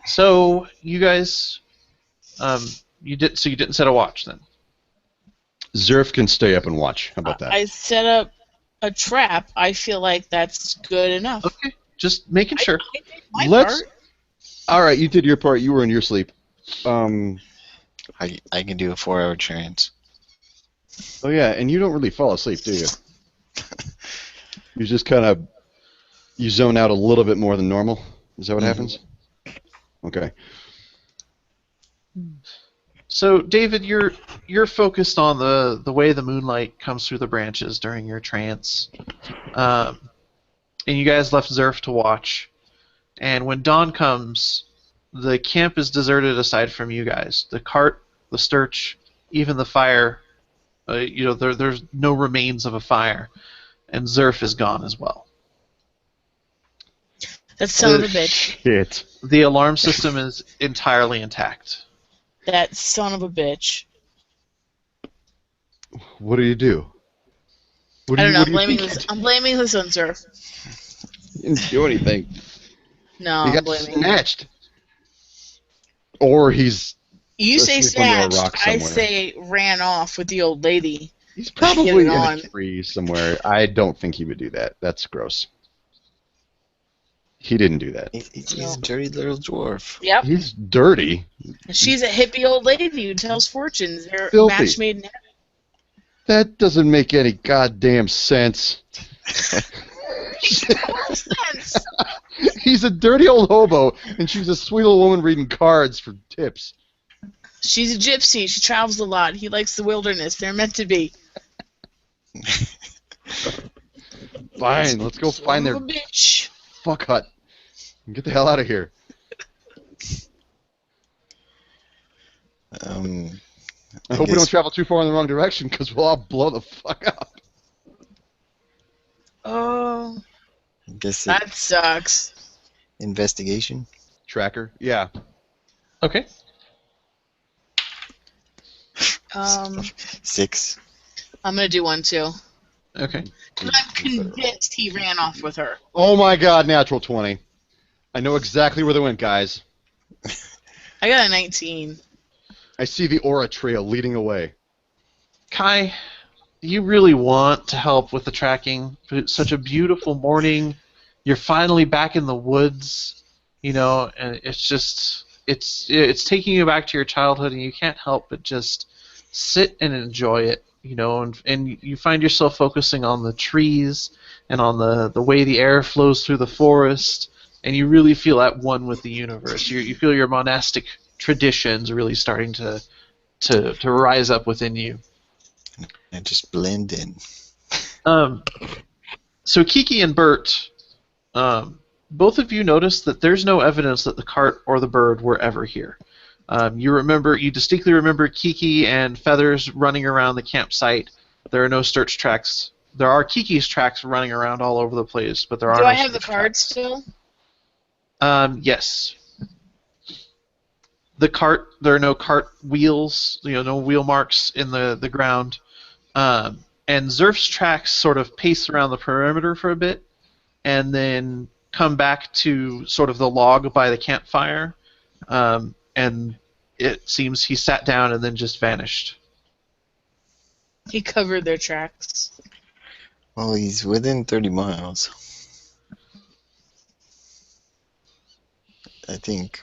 So you guys, you didn't set a watch then. Zerf can stay up and watch. How about that? I set up a trap. I feel like that's good enough. Okay, just making sure. I did my Let's. part. All right, you did your part. You were in your sleep. I can do a 4-hour trance. Oh yeah, and you don't really fall asleep, do you? You just kind of you zone out a little bit more than normal. Is that what happens? Okay. So David, you're focused on the way the moonlight comes through the branches during your trance, and you guys left Zerf to watch. And when dawn comes, the camp is deserted aside from you guys. The cart, the stirch, even the fire. There's no remains of a fire, and Zerf is gone as well. That son of a bitch. Shit. The alarm system is entirely intact. That son of a bitch. What do you do? I don't know. I'm blaming this on Zerf. You didn't do anything. No, He I'm got blaming you. snatched. Or he's You say asleep under a snatched. rock I somewhere. say ran off with the old lady. He's Get probably it in on. a tree somewhere. I don't think he would do that. That's gross. He didn't do that. He's No. a dirty little dwarf. Yep. He's dirty. She's a hippie old lady who tells fortunes. They're Filthy. match made in heaven. That doesn't make any goddamn sense. Sense. He's a dirty old hobo, and she's a sweet old woman reading cards for tips. She's a gypsy. She travels a lot. He likes the wilderness. They're meant to be. Fine, let's go find their Son of a bitch. fuck hut and get the hell out of here. I I hope we guess- don't travel too far in the wrong direction, because we'll all blow the fuck up. Oh, I guess that sucks. investigation. Tracker? Yeah. Okay. 6. I'm gonna do one too. Okay. 'Cause I'm convinced he ran off with her. Oh my god, natural 20. I know exactly where they went, guys. I got a 19. I see the aura trail leading away. Kai, you really want to help with the tracking. It's such a beautiful morning. You're finally back in the woods, you know, and it's just it's taking you back to your childhood, and you can't help but just sit and enjoy it, you know, and you find yourself focusing on the trees and on the way the air flows through the forest, and you really feel at one with the universe. You feel your monastic traditions really starting to rise up within you. And just blend in. So Kiki and Bert, both of you notice that there's no evidence that the cart or the bird were ever here. You distinctly remember Kiki and Feathers running around the campsite. There are no search tracks. There are Kiki's tracks running around all over the place, but there are Do no I have the search cards tracks. still? Yes. The cart, there are no cart wheels, no wheel marks in the ground. And Zerf's tracks sort of pace around the perimeter for a bit, and then come back to sort of the log by the campfire, and it seems he sat down and then just vanished. He covered their tracks. Well, he's within 30 miles. I think.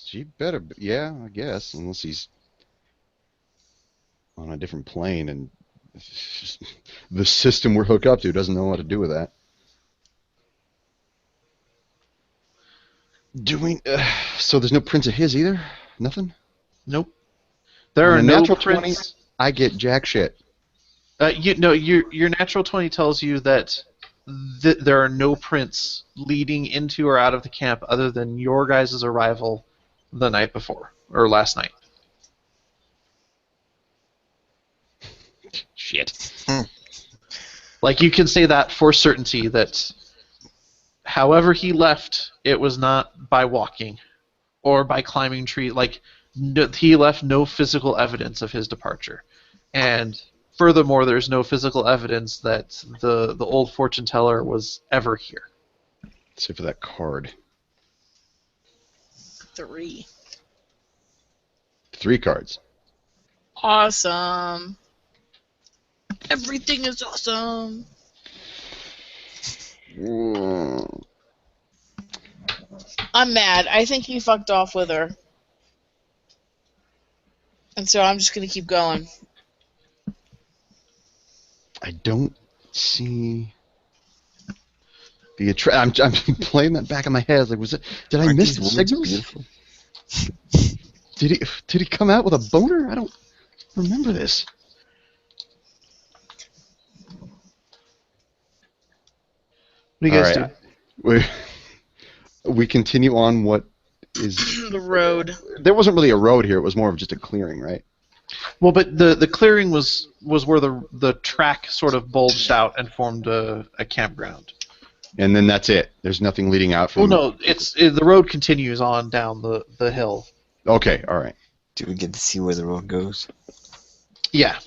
She better, yeah, I guess, unless he's on a different plane and the system we're hooked up to doesn't know what to do with that. So there's no prints of his either? Nothing? Nope. There On are a no natural prints. 20, I get jack shit. Your natural 20 tells you that there are no prints leading into or out of the camp other than your guys' arrival the night before, or last night. Shit. Like, you can say that for certainty, that however he left, it was not by walking or by climbing trees. Like, he left no physical evidence of his departure. And furthermore, there's no physical evidence that the old fortune teller was ever here. Except for that card. 3. 3 cards. Awesome. Everything is awesome. I'm mad. I think he fucked off with her. And so I'm just going to keep going. I don't see the I'm playing that back in my head. Like, did I Aren't miss these the woods signals? beautiful? Did he come out with a boner? I don't remember this. What do you guys All right. We continue on what is... The road. There wasn't really a road here. It was more of just a clearing, right? Well, but the clearing was where the track sort of bulged out and formed a campground. And then that's it. There's nothing leading out from... Well, no, the road continues on down the hill. Okay, all right. Do we get to see where the road goes? Yeah.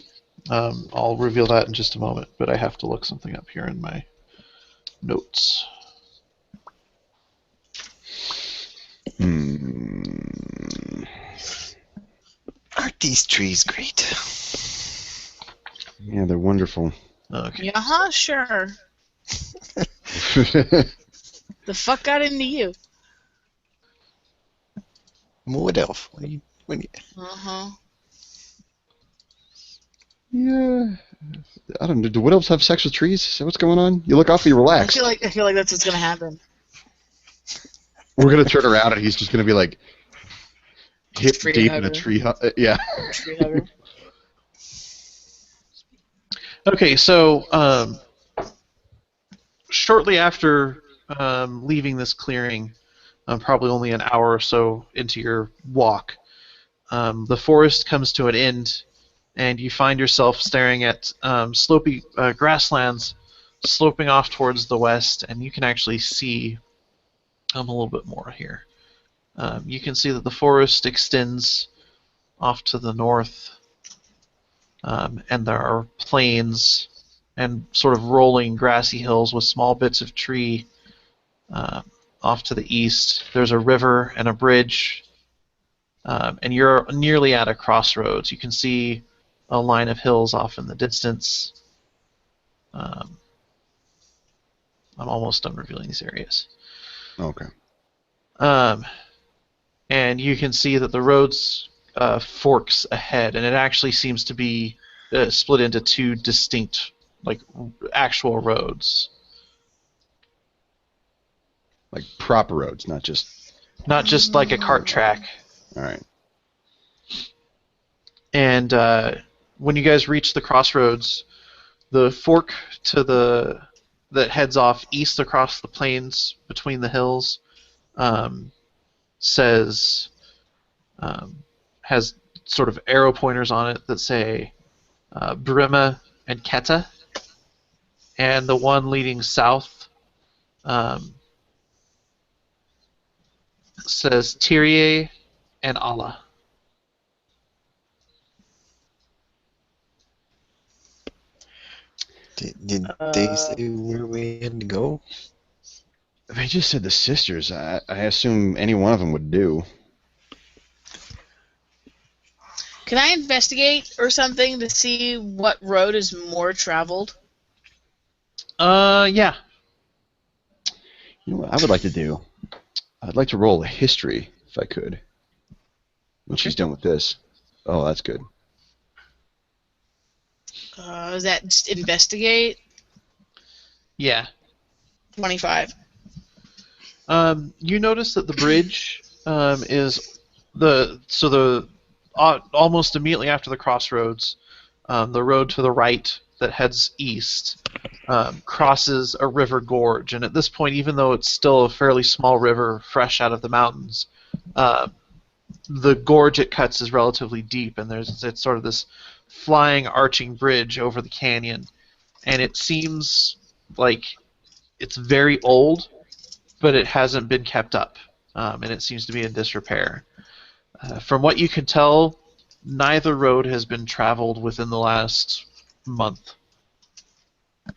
I'll reveal that in just a moment, but I have to look something up here in my notes. Aren't these trees great? Yeah, they're wonderful. Okay. Yeah, sure. The fuck got into you? I'm a wood elf. Uh-huh. Yeah. I don't know. Do wood elves have sex with trees? Is that what's going on? You look awfully I relaxed. feel like that's what's gonna happen. We're gonna turn around and he's just gonna be like hip Tree deep in a hugger. tree. Yeah. Tree hugger. Okay, so shortly after leaving this clearing, probably only an hour or so into your walk, the forest comes to an end, and you find yourself staring at slopey grasslands sloping off towards the west, and you can actually see a little bit more here. You can see that the forest extends off to the north, and there are plains and sort of rolling grassy hills with small bits of tree off to the east. There's a river and a bridge, and you're nearly at a crossroads. You can see a line of hills off in the distance. I'm almost done revealing these areas. Okay. And you can see that the roads forks ahead, and it actually seems to be split into two distinct, like, actual roads. Like proper roads, not just. Not just like a cart track. All right. And when you guys reach the crossroads, the fork that heads off east across the plains between the hills has sort of arrow pointers on it that say Brima and Keta, and the one leading south says Tyrie and Allah. Did they say where we had to go? They just said the sisters. I assume any one of them would do. Can I investigate or something to see what road is more traveled? Yeah. You know what I would like to do? I'd like to roll a history, if I could. When she's done with this. Oh, that's good. Is that just investigate? Yeah. 25. You notice that the bridge is almost immediately after the crossroads, the road to the right that heads east crosses a river gorge, and at this point, even though it's still a fairly small river fresh out of the mountains, the gorge it cuts is relatively deep, and it's sort of this flying, arching bridge over the canyon, and it seems like it's very old, but it hasn't been kept up, and it seems to be in disrepair. From what you can tell, neither road has been traveled within the last month.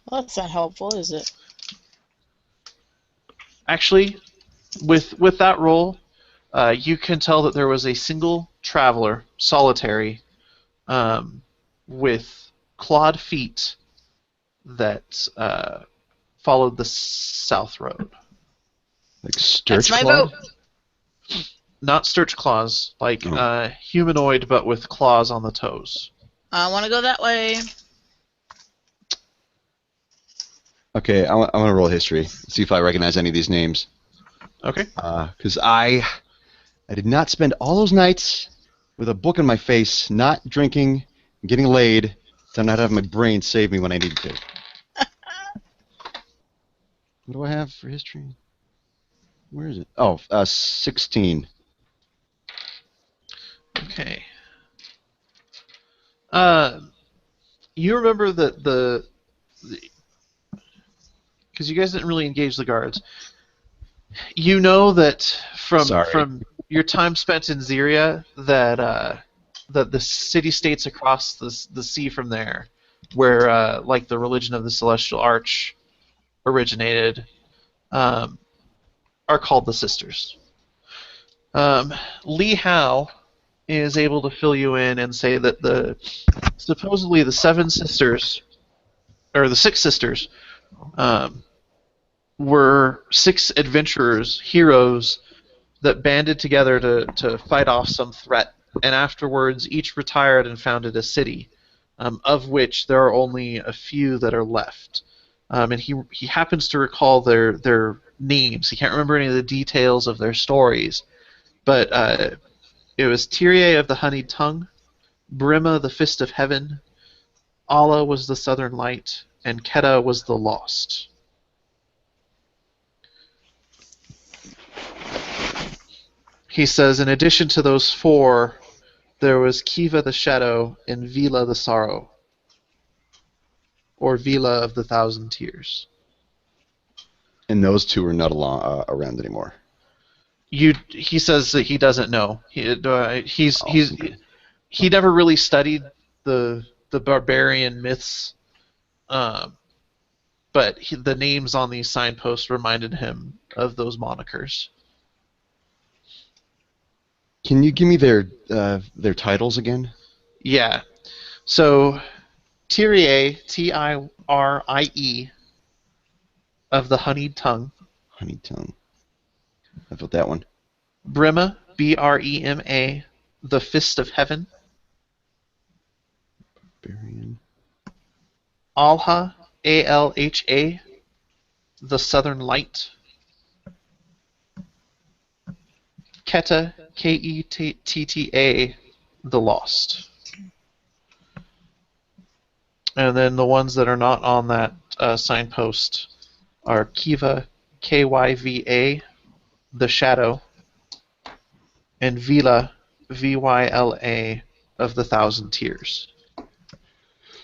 Well, that's not helpful, is it? Actually, with that roll, you can tell that there was a single traveler, solitary, with clawed feet that followed the south road. Like That's Sturge my Claw? vote. Not Sturch claws, like Oh. humanoid but with claws on the toes. I want to go that way. Okay, I want to roll history. See if I recognize any of these names. Okay. Because I did not spend all those nights with a book in my face, not drinking, getting laid, to not have my brain save me when I needed to. What do I have for history? Where is it? Oh, 16. Okay. You remember that because you guys didn't really engage the guards. You know that from your time spent in Zyria that the city-states across the sea from there, where like the religion of the Celestial Arch originated, are called the Sisters. Li Hao is able to fill you in and say that supposedly the seven sisters, or the six sisters, were six adventurers, heroes, that banded together to fight off some threat, and afterwards each retired and founded a city, of which there are only a few that are left. And he happens to recall their names. He can't remember any of the details of their stories, but it was Tyrie of the Honeyed Tongue, Brima the Fist of Heaven, Allah was the Southern Light, and Keta was the Lost. He says, in addition to those four, there was Kiva the Shadow and Vila the Sorrow, or Vila of the Thousand Tears. And those two are not around anymore. He says that he doesn't know. He never really studied the barbarian myths, but the names on these signposts reminded him of those monikers. Can you give me their titles again? Yeah. So, Tyrie, T-I-R-I-E, of the Honeyed Tongue. Honeyed Tongue. How about that one? Brima, B-R-E-M-A, the Fist of Heaven. Barbarian. Alha, A-L-H-A, the Southern Light. Keta, K-E-T-T-A, the Lost. And then the ones that are not on that signpost are Kiva, K-Y-V-A, the Shadow, and Vila, V-Y-L-A, of the Thousand Tears.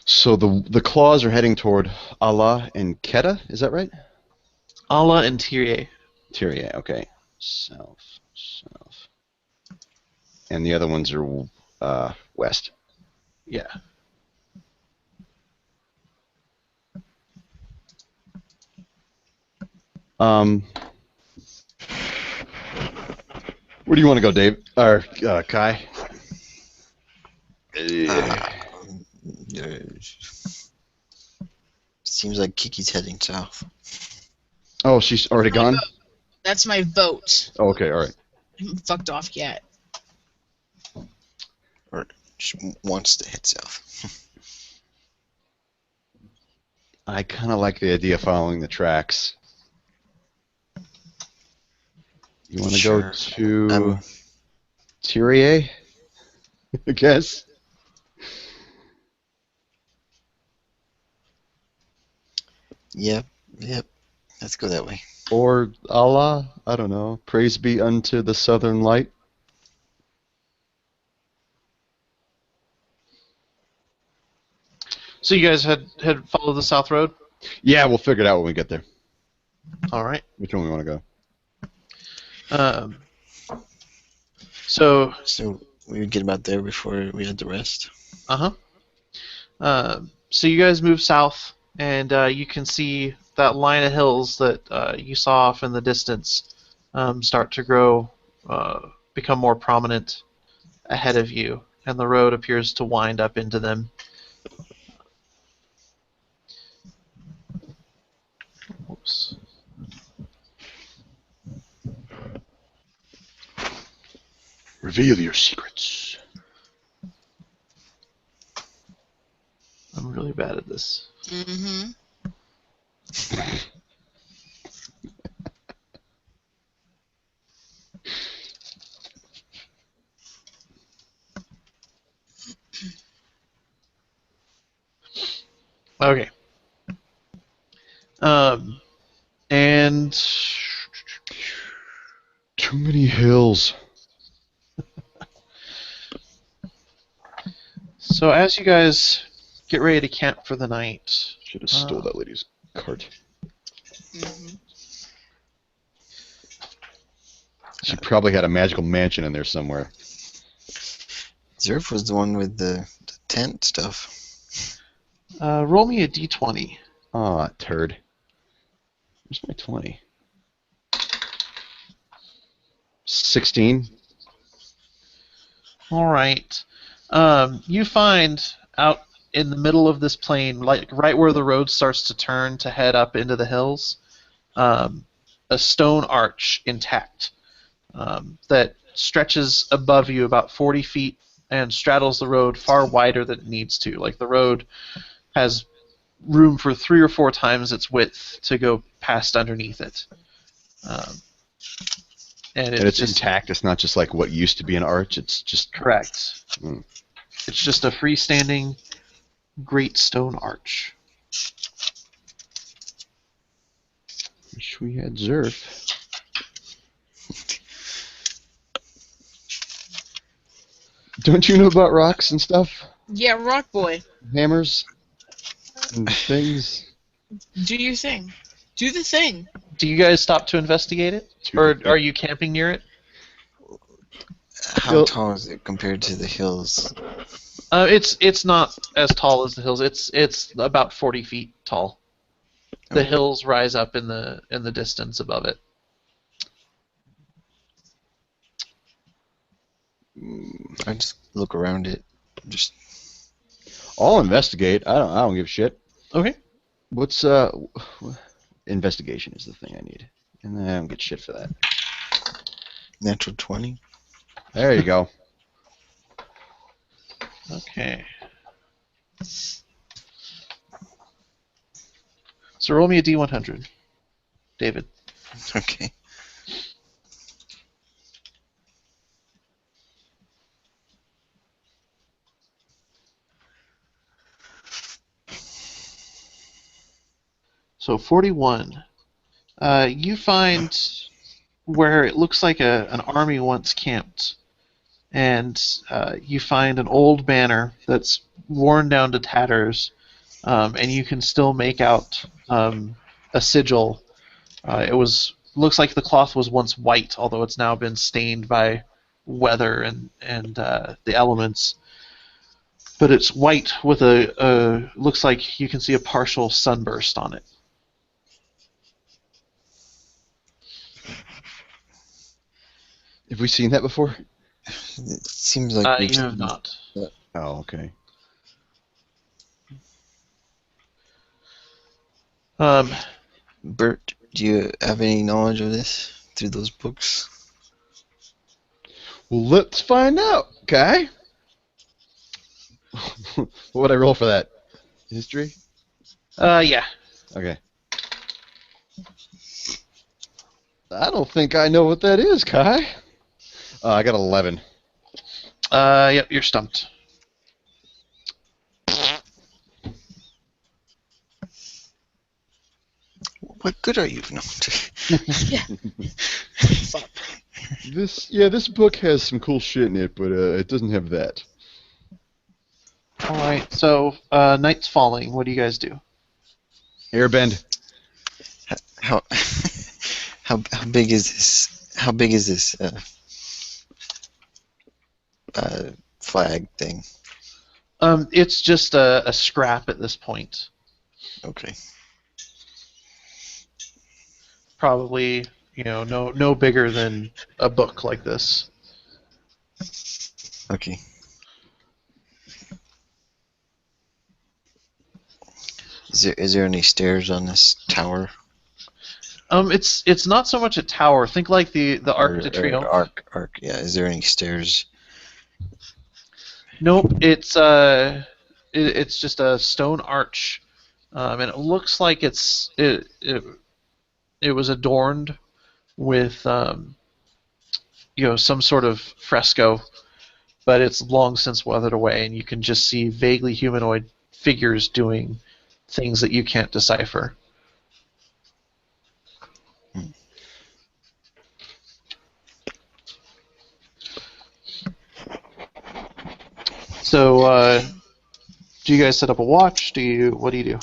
So the claws are heading toward Allah and Keta, is that right? Allah and Tyrie. Tyrie, okay. South. And the other ones are west. Yeah. Where do you want to go, Dave? Or Kai? Seems like Kiki's heading south. Oh, she's already gone? That's my vote. Oh, okay, all right. I haven't fucked off yet. Or she wants to head south. I kind of like the idea of following the tracks. You want to go to Tyrie, I guess? Yep. Let's go that way. Or Allah, I don't know. Praise be unto the Southern Light. So you guys had followed the South Road? Yeah, we'll figure it out when we get there. All right. Which one we want to go? So we would get about there before we had the rest. So you guys move south, and you can see that line of hills that you saw off in the distance start to grow, become more prominent ahead of you, and the road appears to wind up into them. Oops. Reveal your secrets. I'm really bad at this. Mm-hmm. Okay. And too many hills. So as you guys get ready to camp for the night, Should have stole that lady's cart. Mm-hmm. She probably had a magical mansion in there somewhere. Zerf was the one with the tent stuff. roll me a d20. Aw, turd. Where's my 20? 16. All right. You find out in the middle of this plain, like right where the road starts to turn to head up into the hills, a stone arch intact that stretches above you about 40 feet and straddles the road far wider than it needs to. Like the road has room for 3 or 4 times its width to go past underneath it. And And it's just intact. It's not just like what used to be an arch. It's just correct. Mm. It's just a freestanding great stone arch. Wish we had Zerf. Don't you know about rocks and stuff? Yeah, Rock Boy, Hammers and things? do your thing. Do the thing. Do you guys stop to investigate it? Or are you camping near it? How Well- tall is it compared to the hills? It's not as tall as the hills. It's about 40 feet tall. The Okay. hills rise up in the distance above it. I just look around it. Just I'll investigate. I don't give a shit. Okay. What's investigation is the thing I need, and I don't get shit for that. natural 20. There you go. Okay. So roll me a D100, David. Okay. So 41. You find where it looks like an army once camped, and you find an old banner that's worn down to tatters, and you can still make out a sigil. Looks like the cloth was once white, although it's now been stained by weather and the elements. But it's white with looks like you can see a partial sunburst on it. Have we seen that before? It seems like we've You have seen- not. Oh, okay. Bert, do you have any knowledge of this through those books? Well, let's find out, okay? What would I roll for that? History? Yeah. Okay. I don't think I know what that is, Kai. I got 11. Yep, you're stumped. What good are you? No. This book has some cool shit in it, but it doesn't have that. All right. So, night's falling. What do you guys do? Airbend. how how big is this? How big is this flag thing? It's just a scrap at this point. Okay. Probably, no bigger than a book like this. Okay. Is there any stairs on this tower? It's not so much a tower. Think like the Arc de Triomphe. Arc. Yeah. Is there any stairs? Nope. It's just a stone arch, and it looks like it was adorned with some sort of fresco, but it's long since weathered away, and you can just see vaguely humanoid figures doing things that you can't decipher. So, do you guys set up a watch? What do you do?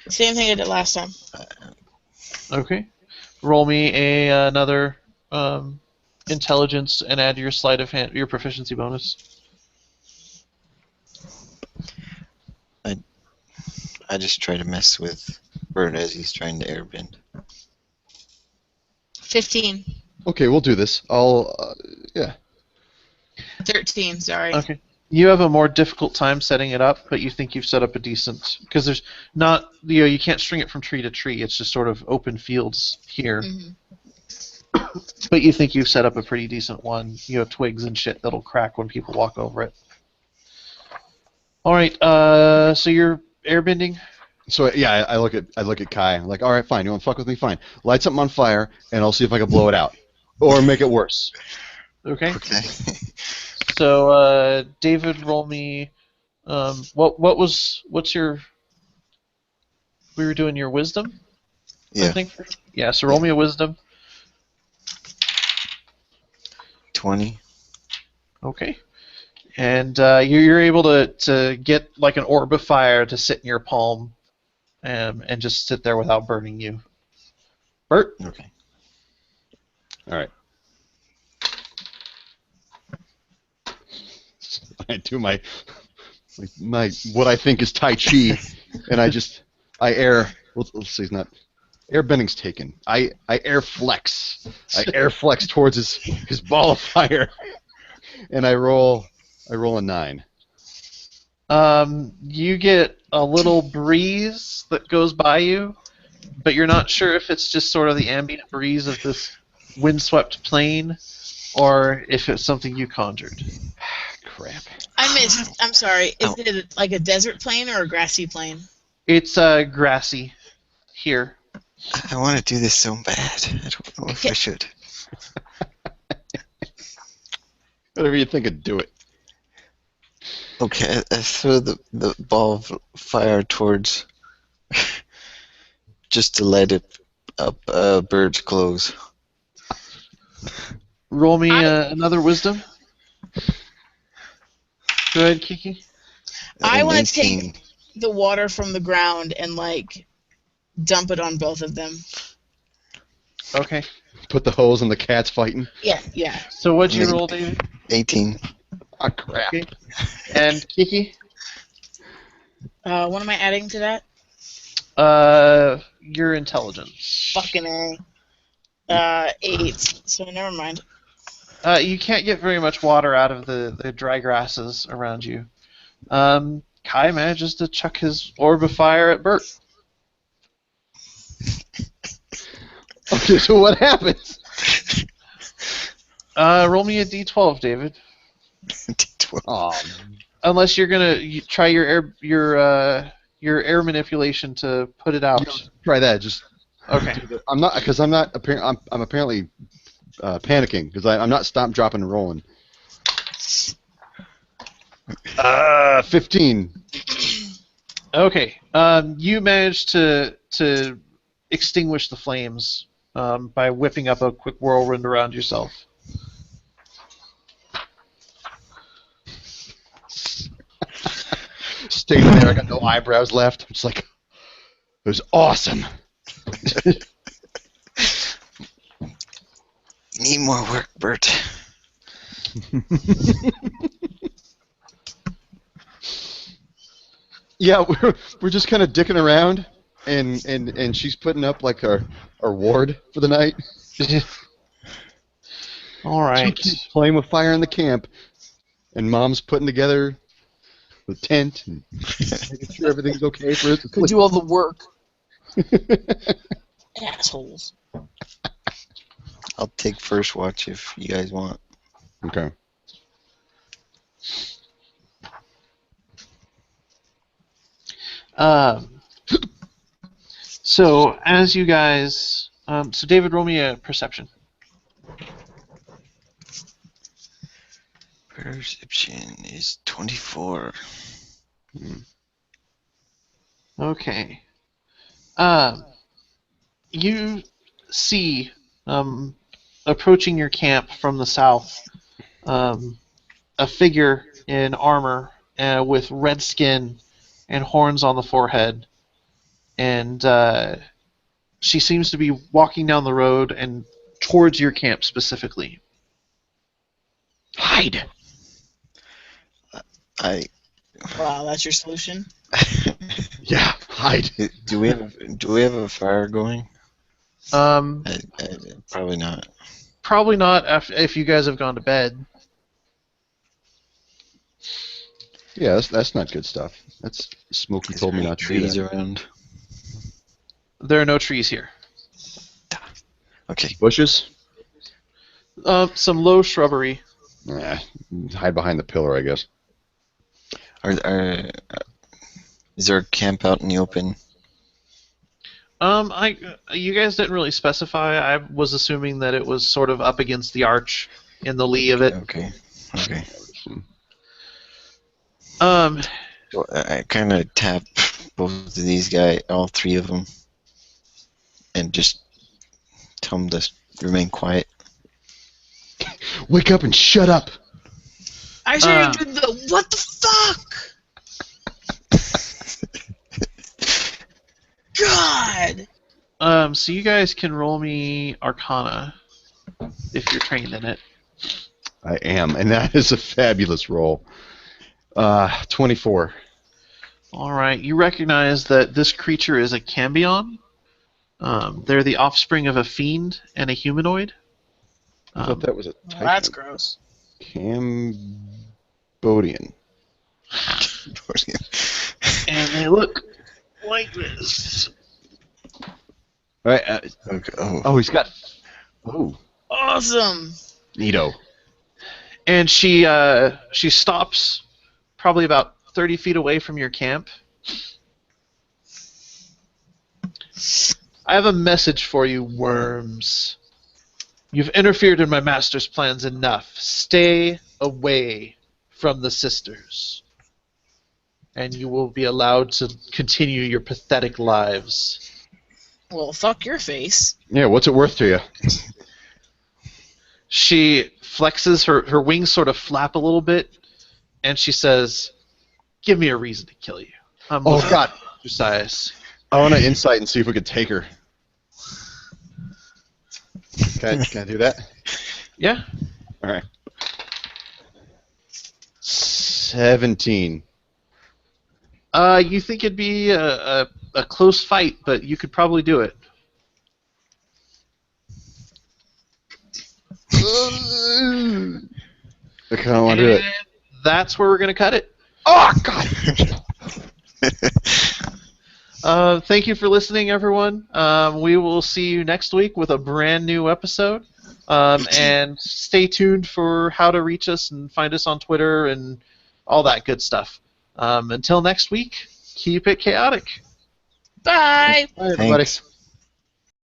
Same thing I did last time. Okay. Roll me another intelligence and add your sleight of hand, your proficiency bonus. I just try to mess with Bert as he's trying to airbend. 15. Okay, we'll do this. I'll, yeah. 13, sorry. Okay. You have a more difficult time setting it up, but you think you've set up a decent, because there's not, you can't string it from tree to tree. It's just sort of open fields here. Mm-hmm. But you think you've set up a pretty decent one. You have twigs and shit that'll crack when people walk over it. All right. So you're airbending. So yeah, I look at Kai. I'm like, all right, fine. You want to fuck with me? Fine. Light something on fire, and I'll see if I can blow it out, or make it worse. Okay. Okay. So David, roll me. What's your? We were doing your wisdom. Yeah. I think. Yeah. So roll me a wisdom. 20. Okay. And you're able to get like an orb of fire to sit in your palm, and just sit there without burning you. Bert. Okay. All right. I do my what I think is Tai Chi, and I air. Let's see, it's not. Airbending's taken. I air flex. I air flex towards his ball of fire, and I roll a 9. You get a little breeze that goes by you, but you're not sure if it's just sort of the ambient breeze of this windswept plain, or if it's something you conjured. Crap. I missed. I'm sorry. Is it like a desert plain or a grassy plain? It's grassy here. I want to do this so bad. I don't know if I should. Whatever you think of, do it. Okay, I throw the ball of fire towards just to light it up Bird's clothes. Roll me another wisdom. Go ahead, Kiki. I want to 19. take the water from the ground and like dump it on both of them. Okay. Put the hose on the cats fighting. Yeah, yeah. So what'd you roll, David? 18. Ah, crap. Okay. And Kiki? What am I adding to that? Your intelligence. Fucking A. 8. So never mind. You can't get very much water out of the dry grasses around you. Kai manages to chuck his orb of fire at Bert. Okay, so what happens? Roll me a d12, David. D12. Oh, Unless you're gonna try your air manipulation to put it out. try that. Just Okay. I'm not because I'm not apparently I'm apparently panicking because I'm not stop, dropping, and rolling. 15. Okay. You managed to extinguish the flames by whipping up a quick whirlwind around yourself. Standing there, I got no eyebrows left. I'm just like, it was awesome. Need more work, Bert. Yeah, we're just kind of dicking around, and she's putting up like our ward for the night. All right. She's playing with fire in the camp, and Mom's putting together the tent and making sure everything's okay for us to We sleep. do all the work. Assholes. I'll take first watch if you guys want. Okay. So as you guys, so David, roll me a perception. Perception is 24. Okay. You see, approaching your camp from the south, a figure in armor with red skin and horns on the forehead, and she seems to be walking down the road and towards your camp specifically. Hide! Wow, that's your solution? Yeah, hide. Do we have a fire going? Probably Probably not. not if you guys have gone to bed. Yeah, that's not good stuff. That's Smokey Is told there me any not to do trees that. around? There are no trees here. Okay. Bushes? Some low shrubbery. Nah, hide behind the pillar, I guess. Is there a camp out in the open? You guys didn't really specify. I was assuming that it was sort of up against the arch in the lee of it. Okay. Um, So I kind of tap both of these guys, all three of them, and just tell them to remain quiet. Wake up and shut up! I should have did the what the fuck? God. so you guys can roll me Arcana if you're trained in it. I am, and that is a fabulous roll. 24. All right. You recognize that this creature is a Cambion. They're the offspring of a fiend and a humanoid. I thought that was a type Well, that's of gross. Cambodian. And they look like this. All right. Okay. Oh, he's got. Oh, Awesome. neato. And she stops probably about 30 feet away from your camp. I have a message for you, worms. You've interfered in my master's plans enough. Stay away from the sisters, and you will be allowed to continue your pathetic lives. Well, fuck your face. Yeah, what's it worth to you? She flexes, her wings sort of flap a little bit, and she says, "Give me a reason to kill you. I'm Oh, looking God. for exercise." I want to insight and see if we could take her. Can I do that? Yeah. All right. 17. You think it'd be a close fight, but you could probably do it. I kind of want to do it. And that's where we're going to cut it. Oh, God! Thank you for listening, everyone. We will see you next week with a brand new episode. And stay tuned for how to reach us and find us on Twitter and all that good stuff. Until next week, keep it chaotic. Bye. Bye, everybody. Thanks.